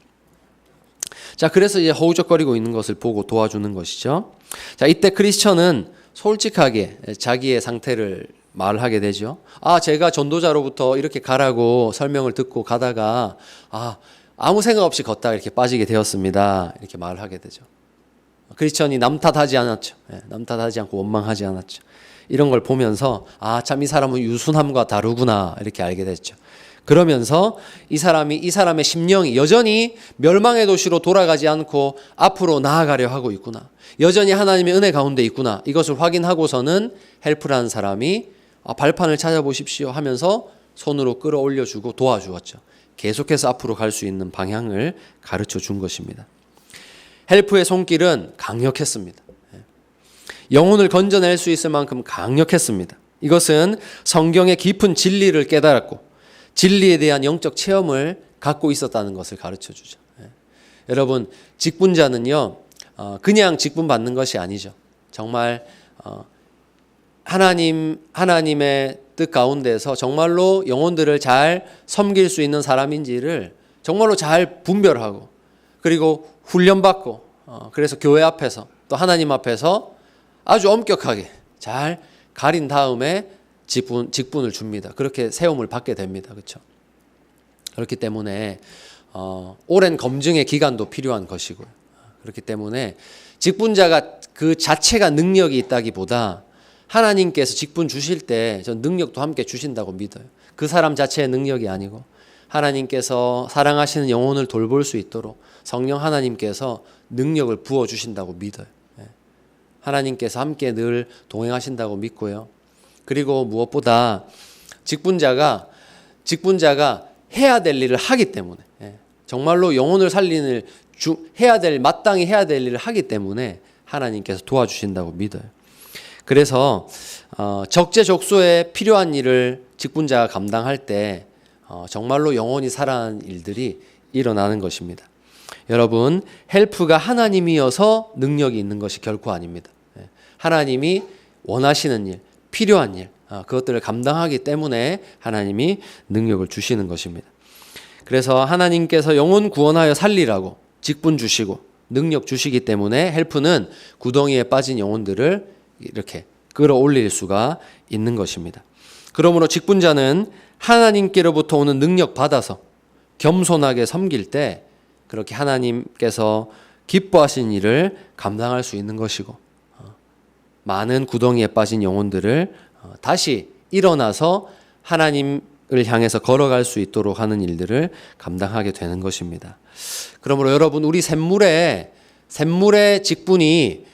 자, 그래서 이제 허우적거리고 있는 것을 보고 도와주는 것이죠. 자, 이때 크리스천은 솔직하게 자기의 상태를 말하게 되죠. 제가 전도자로부터 이렇게 가라고 설명을 듣고 가다가 아무 생각 없이 걷다가 이렇게 빠지게 되었습니다. 이렇게 말하게 되죠. 크리스천이 남 탓하지 않았죠. 남 탓하지 않고 원망하지 않았죠. 이런 걸 보면서 참 이 사람은 유순함과 다르구나 이렇게 알게 됐죠. 그러면서 이 사람의 심령이 여전히 멸망의 도시로 돌아가지 않고 앞으로 나아가려 하고 있구나. 여전히 하나님의 은혜 가운데 있구나. 이것을 확인하고서는 헬프라는 사람이 발판을 찾아보십시오 하면서 손으로 끌어올려주고 도와주었죠. 계속해서 앞으로 갈 수 있는 방향을 가르쳐 준 것입니다. 헬프의 손길은 강력했습니다. 영혼을 건져낼 수 있을 만큼 강력했습니다. 이것은 성경의 깊은 진리를 깨달았고 진리에 대한 영적 체험을 갖고 있었다는 것을 가르쳐 주죠. 여러분, 직분자는요, 그냥 직분 받는 것이 아니죠. 정말 하나님의 뜻 가운데서 정말로 영혼들을 잘 섬길 수 있는 사람인지를 정말로 잘 분별하고 그리고 훈련받고 그래서 교회 앞에서 또 하나님 앞에서 아주 엄격하게 잘 가린 다음에 직분을 줍니다. 그렇게 세움을 받게 됩니다. 그렇죠? 그렇기 때문에 오랜 검증의 기간도 필요한 것이고요. 그렇기 때문에 직분자가 그 자체가 능력이 있다기보다 하나님께서 직분 주실 때 전 능력도 함께 주신다고 믿어요. 그 사람 자체의 능력이 아니고 하나님께서 사랑하시는 영혼을 돌볼 수 있도록 성령 하나님께서 능력을 부어주신다고 믿어요. 하나님께서 함께 늘 동행하신다고 믿고요. 그리고 무엇보다 직분자가 해야 될 일을 하기 때문에 정말로 영혼을 살리는 마땅히 해야 될 일을 하기 때문에 하나님께서 도와주신다고 믿어요. 그래서 적재적소에 필요한 일을 직분자가 감당할 때 정말로 영혼이 살아나는 일들이 일어나는 것입니다. 여러분, 헬프가 하나님이어서 능력이 있는 것이 결코 아닙니다. 하나님이 원하시는 일, 필요한 일, 그것들을 감당하기 때문에 하나님이 능력을 주시는 것입니다. 그래서 하나님께서 영혼 구원하여 살리라고 직분 주시고 능력 주시기 때문에 헬프는 구덩이에 빠진 영혼들을 이렇게 끌어올릴 수가 있는 것입니다. 그러므로 직분자는 하나님께로부터 오는 능력 받아서 겸손하게 섬길 때 그렇게 하나님께서 기뻐하신 일을 감당할 수 있는 것이고 많은 구덩이에 빠진 영혼들을 다시 일어나서 하나님을 향해서 걸어갈 수 있도록 하는 일들을 감당하게 되는 것입니다. 그러므로 여러분, 우리 샘물의 직분이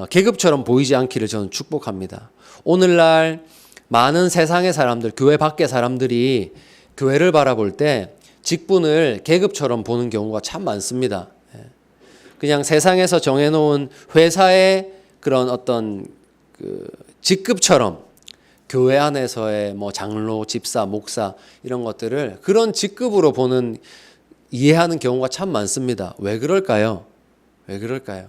계급처럼 보이지 않기를 저는 축복합니다. 오늘날 많은 세상의 사람들, 교회 밖의 사람들이 교회를 바라볼 때 직분을 계급처럼 보는 경우가 참 많습니다. 그냥 세상에서 정해놓은 회사의 그런 어떤 그 직급처럼 교회 안에서의 뭐 장로, 집사, 목사 이런 것들을 그런 직급으로 보는 이해하는 경우가 참 많습니다. 왜 그럴까요? 왜 그럴까요?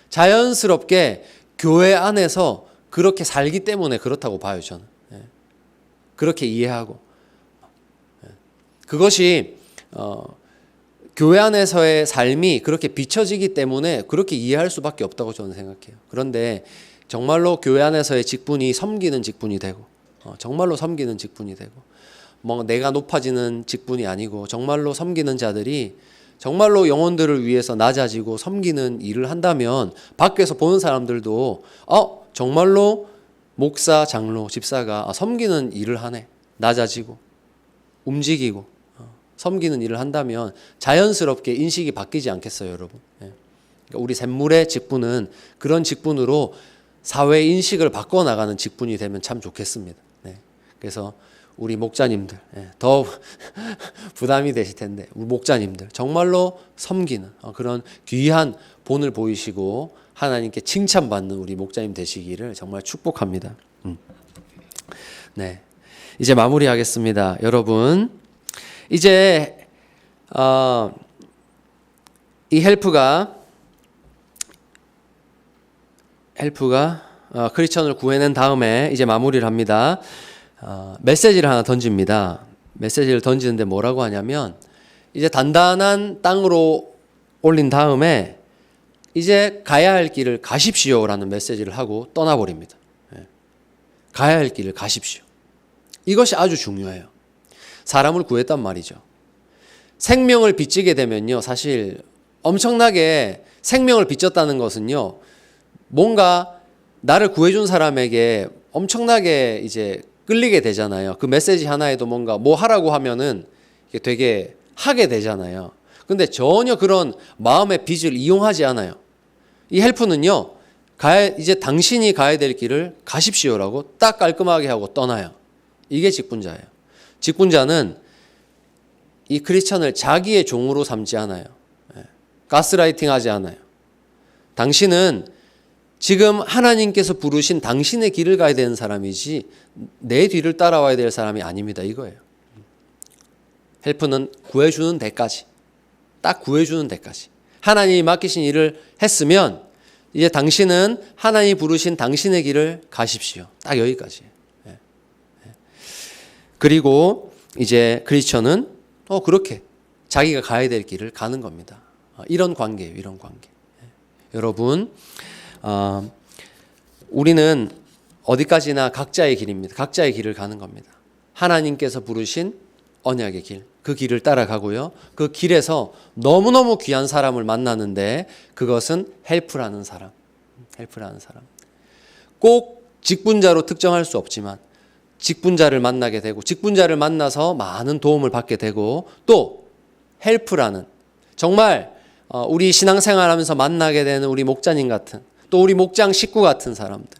자연스럽게 교회 안에서 그렇게 살기 때문에 그렇다고 봐요, 저는. 그렇게 이해하고. 그것이 교회 안에서의 삶이 그렇게 비춰지기 때문에 그렇게 이해할 수밖에 없다고 저는 생각해요. 그런데 정말로 교회 안에서의 직분이 섬기는 직분이 되고, 정말로 섬기는 직분이 되고, 뭐 내가 높아지는 직분이 아니고 정말로 섬기는 자들이 정말로 영혼들을 위해서 낮아지고 섬기는 일을 한다면 밖에서 보는 사람들도 정말로 목사, 장로, 집사가 우기는 일을 하네. 낮아지고 움직이고 섬기는 일을 한다면 자연스럽게 인식이 바뀌지 않겠어요, 여러분? 그러니까 우리 샘물의 직분은 그런 직분으로 사회 인식을 바꿔나가는 직분이 되면 참 좋겠습니다. 그래서 우리 목자님들 더 부담이 되실 텐데 우리 목자님들 정말로 섬기는 그런 귀한 본을 보이시고 하나님께 칭찬받는 우리 목자님 되시기를 정말 축복합니다. 네, 이제 마무리하겠습니다. 여러분, 이제 이 헬프가 크리스천을 구해낸 다음에 이제 마무리를 합니다. 메시지를 하나 던집니다. 메시지를 던지는데 뭐라고 하냐면 이제 단단한 땅으로 올린 다음에 이제 가야 할 길을 가십시오라는 메시지를 하고 떠나버립니다. 가야 할 길을 가십시오. 이것이 아주 중요해요. 사람을 구했단 말이죠. 생명을 빚지게 되면요, 사실 엄청나게 생명을 빚졌다는 것은요, 뭔가 나를 구해준 사람에게 엄청나게 이제 끌리게 되잖아요. 그 메시지 하나에도 뭔가 뭐 하라고 하면은 되게 하게 되잖아요. 근데 전혀 그런 마음의 빚을 이용하지 않아요. 이 헬프는요, 이제 당신이 가야 될 길을 가십시오라고 딱 깔끔하게 하고 떠나요. 이게 직분자예요. 직분자는 이 크리스천을 자기의 종으로 삼지 않아요. 가스라이팅 하지 않아요. 당신은 지금 하나님께서 부르신 당신의 길을 가야 되는 사람이지 내 뒤를 따라와야 될 사람이 아닙니다. 이거예요. 헬프는 구해주는 데까지, 딱 구해주는 데까지. 하나님이 맡기신 일을 했으면 이제 당신은 하나님이 부르신 당신의 길을 가십시오. 딱 여기까지. 그리고 이제 크리스천은 그렇게 자기가 가야 될 길을 가는 겁니다. 이런 관계예요. 이런 관계. 여러분, 우리는 어디까지나 각자의 길입니다. 각자의 길을 가는 겁니다. 하나님께서 부르신 언약의 길, 그 길을 따라가고요. 그 길에서 너무너무 귀한 사람을 만나는데 그것은 헬프라는 사람. 헬프라는 사람. 꼭 직분자로 특정할 수 없지만 직분자를 만나게 되고 직분자를 만나서 많은 도움을 받게 되고 또 헬프라는 정말 우리 신앙생활하면서 만나게 되는 우리 목자님 같은 또 우리 목장 식구 같은 사람들,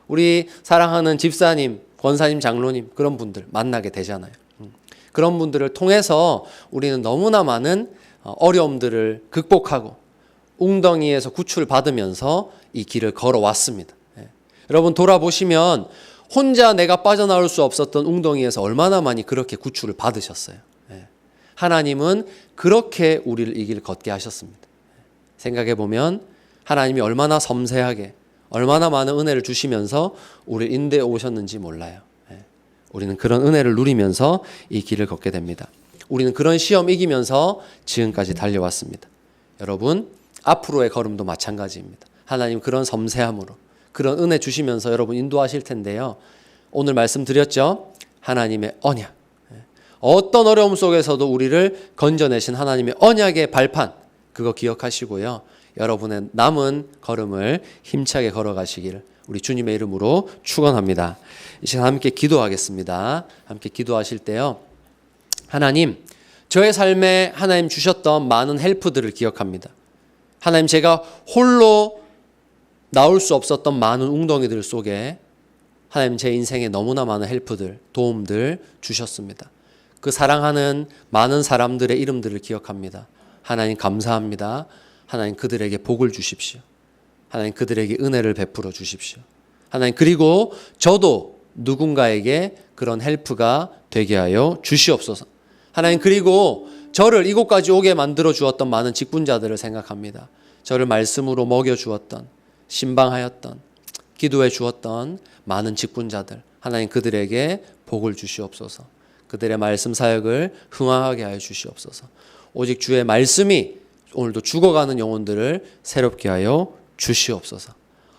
우리 사랑하는 집사님, 권사님, 장로님 그런 분들 만나게 되잖아요. 그런 분들을 통해서 우리는 너무나 많은 어려움들을 극복하고 웅덩이에서 구출받으면서 이 길을 걸어왔습니다. 여러분 돌아보시면 혼자 내가 빠져나올 수 없었던 웅덩이에서 얼마나 많이 그렇게 구출을 받으셨어요. 하나님은 그렇게 우리를 이 길 걷게 하셨습니다. 생각해보면 하나님이 얼마나 섬세하게 얼마나 많은 은혜를 주시면서 우리를 인도해 오셨는지 몰라요. 우리는 그런 은혜를 누리면서 이 길을 걷게 됩니다. 우리는 그런 시험 이기면서 지금까지 달려왔습니다. 여러분 앞으로의 걸음도 마찬가지입니다. 하나님 그런 섬세함으로 그런 은혜 주시면서 여러분 인도하실 텐데요. 오늘 말씀드렸죠. 하나님의 언약. 어떤 어려움 속에서도 우리를 건져내신 하나님의 언약의 발판 그거 기억하시고요. 여러분의 남은 걸음을 힘차게 걸어가시기를 우리 주님의 이름으로 축원합니다. 이 시간 함께 기도하겠습니다. 함께 기도하실 때요. 하나님, 저의 삶에 하나님 주셨던 많은 헬프들을 기억합니다. 하나님 제가 홀로 나올 수 없었던 많은 웅덩이들 속에 하나님 제 인생에 너무나 많은 헬프들, 도움들 주셨습니다. 그 사랑하는 많은 사람들의 이름들을 기억합니다. 하나님 감사합니다. 하나님 그들에게 복을 주십시오. 하나님 그들에게 은혜를 베풀어 주십시오. 하나님 그리고 저도 누군가에게 그런 헬프가 되게 하여 주시옵소서. 하나님 그리고 저를 이곳까지 오게 만들어 주었던 많은 직분자들을 생각합니다. 저를 말씀으로 먹여 주었던, 신방하였던, 기도해 주었던 많은 직분자들, 하나님 그들에게 복을 주시옵소서. 그들의 말씀 사역을 흥왕하게 하여 주시옵소서. 오직 주의 말씀이 오늘도 죽어가는 영혼들을 새롭게 하여 주시옵소서.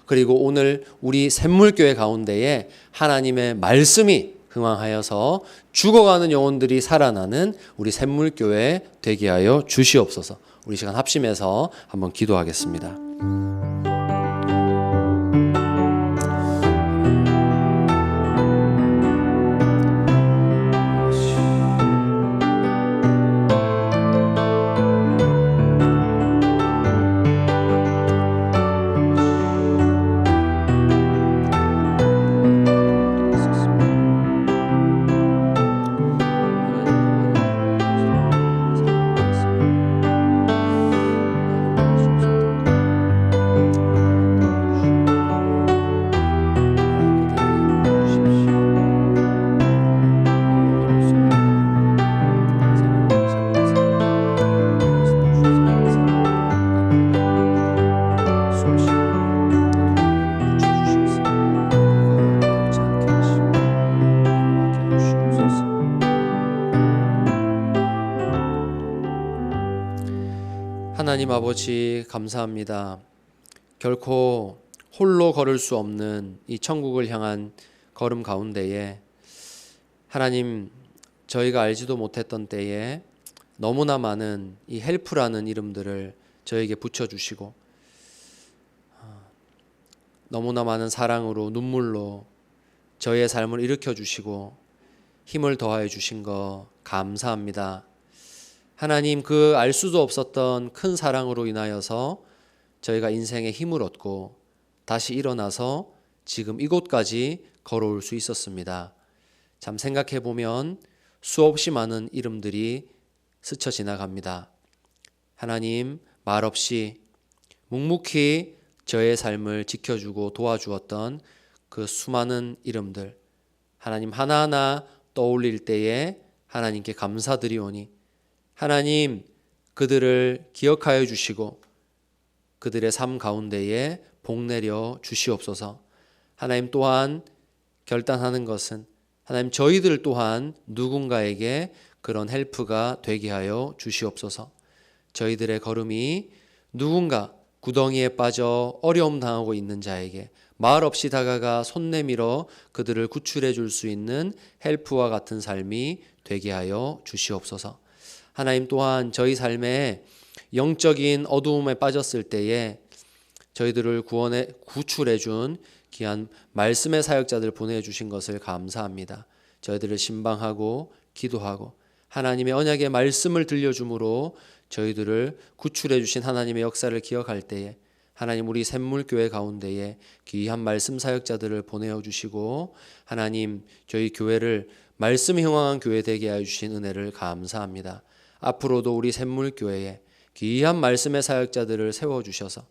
그리고 오늘 우리 샘물교회 가운데에 하나님의 말씀이 흥왕하여서 죽어가는 영혼들이 살아나는 우리 샘물교회 되게 하여 주시옵소서. 우리 시간 합심해서 한번 기도하겠습니다. 하나님 아버지 감사합니다. 결코 홀로 걸을 수 없는 이 천국을 향한 걸음 가운데에 하나님 저희가 알지도 못했던 때에 너무나 많은 이 헬프라는 이름들을 저에게 붙여주시고 너무나 많은 사랑으로 눈물로 저희의 삶을 일으켜주시고 힘을 더하여 주신 거 감사합니다. 하나님 그 알 수도 없었던 큰 사랑으로 인하여서 저희가 인생에 힘을 얻고 다시 일어나서 지금 이곳까지 걸어올 수 있었습니다. 참 생각해 보면 수없이 많은 이름들이 스쳐 지나갑니다. 하나님 말없이 묵묵히 저의 삶을 지켜주고 도와주었던 그 수많은 이름들 하나님 하나하나 떠올릴 때에 하나님께 감사드리오니 하나님 그들을 기억하여 주시고 그들의 삶 가운데에 복 내려 주시옵소서. 하나님 또한 결단하는 것은 하나님 저희들 또한 누군가에게 그런 헬프가 되게 하여 주시옵소서. 저희들의 걸음이 누군가 구덩이에 빠져 어려움 당하고 있는 자에게 말 없이 다가가 손 내밀어 그들을 구출해 줄 수 있는 헬프와 같은 삶이 되게 하여 주시옵소서. 하나님 또한 저희 삶에 영적인 어두움에 빠졌을 때에 저희들을 구출해 준 귀한 말씀의 사역자들 보내주신 것을 감사합니다. 저희들을 신방하고 기도하고 하나님의 언약의 말씀을 들려줌으로 저희들을 구출해 주신 하나님의 역사를 기억할 때에 하나님 우리 샘물교회 가운데에 귀한 말씀 사역자들을 보내어 주시고 하나님 저희 교회를 말씀 흥왕한 교회 되게 하여 주신 은혜를 감사합니다. 앞으로도 우리 샘물교회에 귀한 말씀의 사역자들을 세워주셔서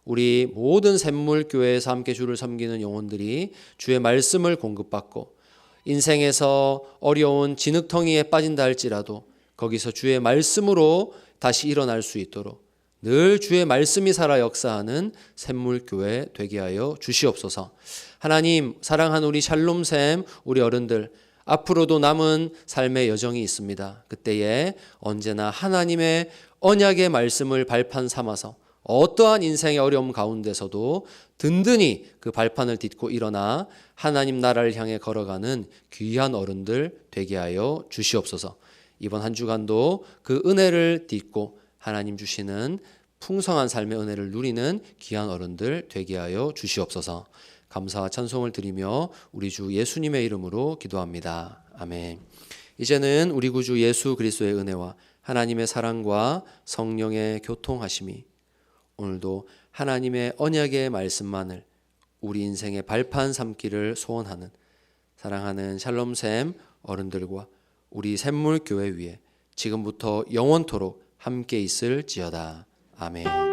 우리 모든 샘물교회에서 함께 주를 섬기는 영혼들이 주의 말씀을 공급받고 인생에서 어려운 진흙텅이에 빠진다 할지라도 거기서 주의 말씀으로 다시 일어날 수 있도록 늘 주의 말씀이 살아 역사하는 샘물교회 되게 하여 주시옵소서. 하나님 사랑하는 우리 샬롬샘 우리 어른들 앞으로도 남은 삶의 여정이 있습니다. 그때에 언제나 하나님의 언약의 말씀을 발판 삼아서 어떠한 인생의 어려움 가운데서도 든든히 그 발판을 딛고 일어나 하나님 나라를 향해 걸어가는 귀한 어른들 되게 하여 주시옵소서. 이번 한 주간도 그 은혜를 딛고 하나님 주시는 풍성한 삶의 은혜를 누리는 귀한 어른들 되게 하여 주시옵소서. 감사와 찬송을 드리며 우리 주 예수님의 이름으로 기도합니다. 아멘. 이제는 우리 구주 예수 그리스도의 은혜와 하나님의 사랑과 성령의 교통하심이 오늘도 하나님의 언약의 말씀만을 우리 인생의 발판 삼기를 소원하는 사랑하는 샬롬샘 어른들과 우리 샘물교회 위에 지금부터 영원토록 함께 있을지어다. 아멘.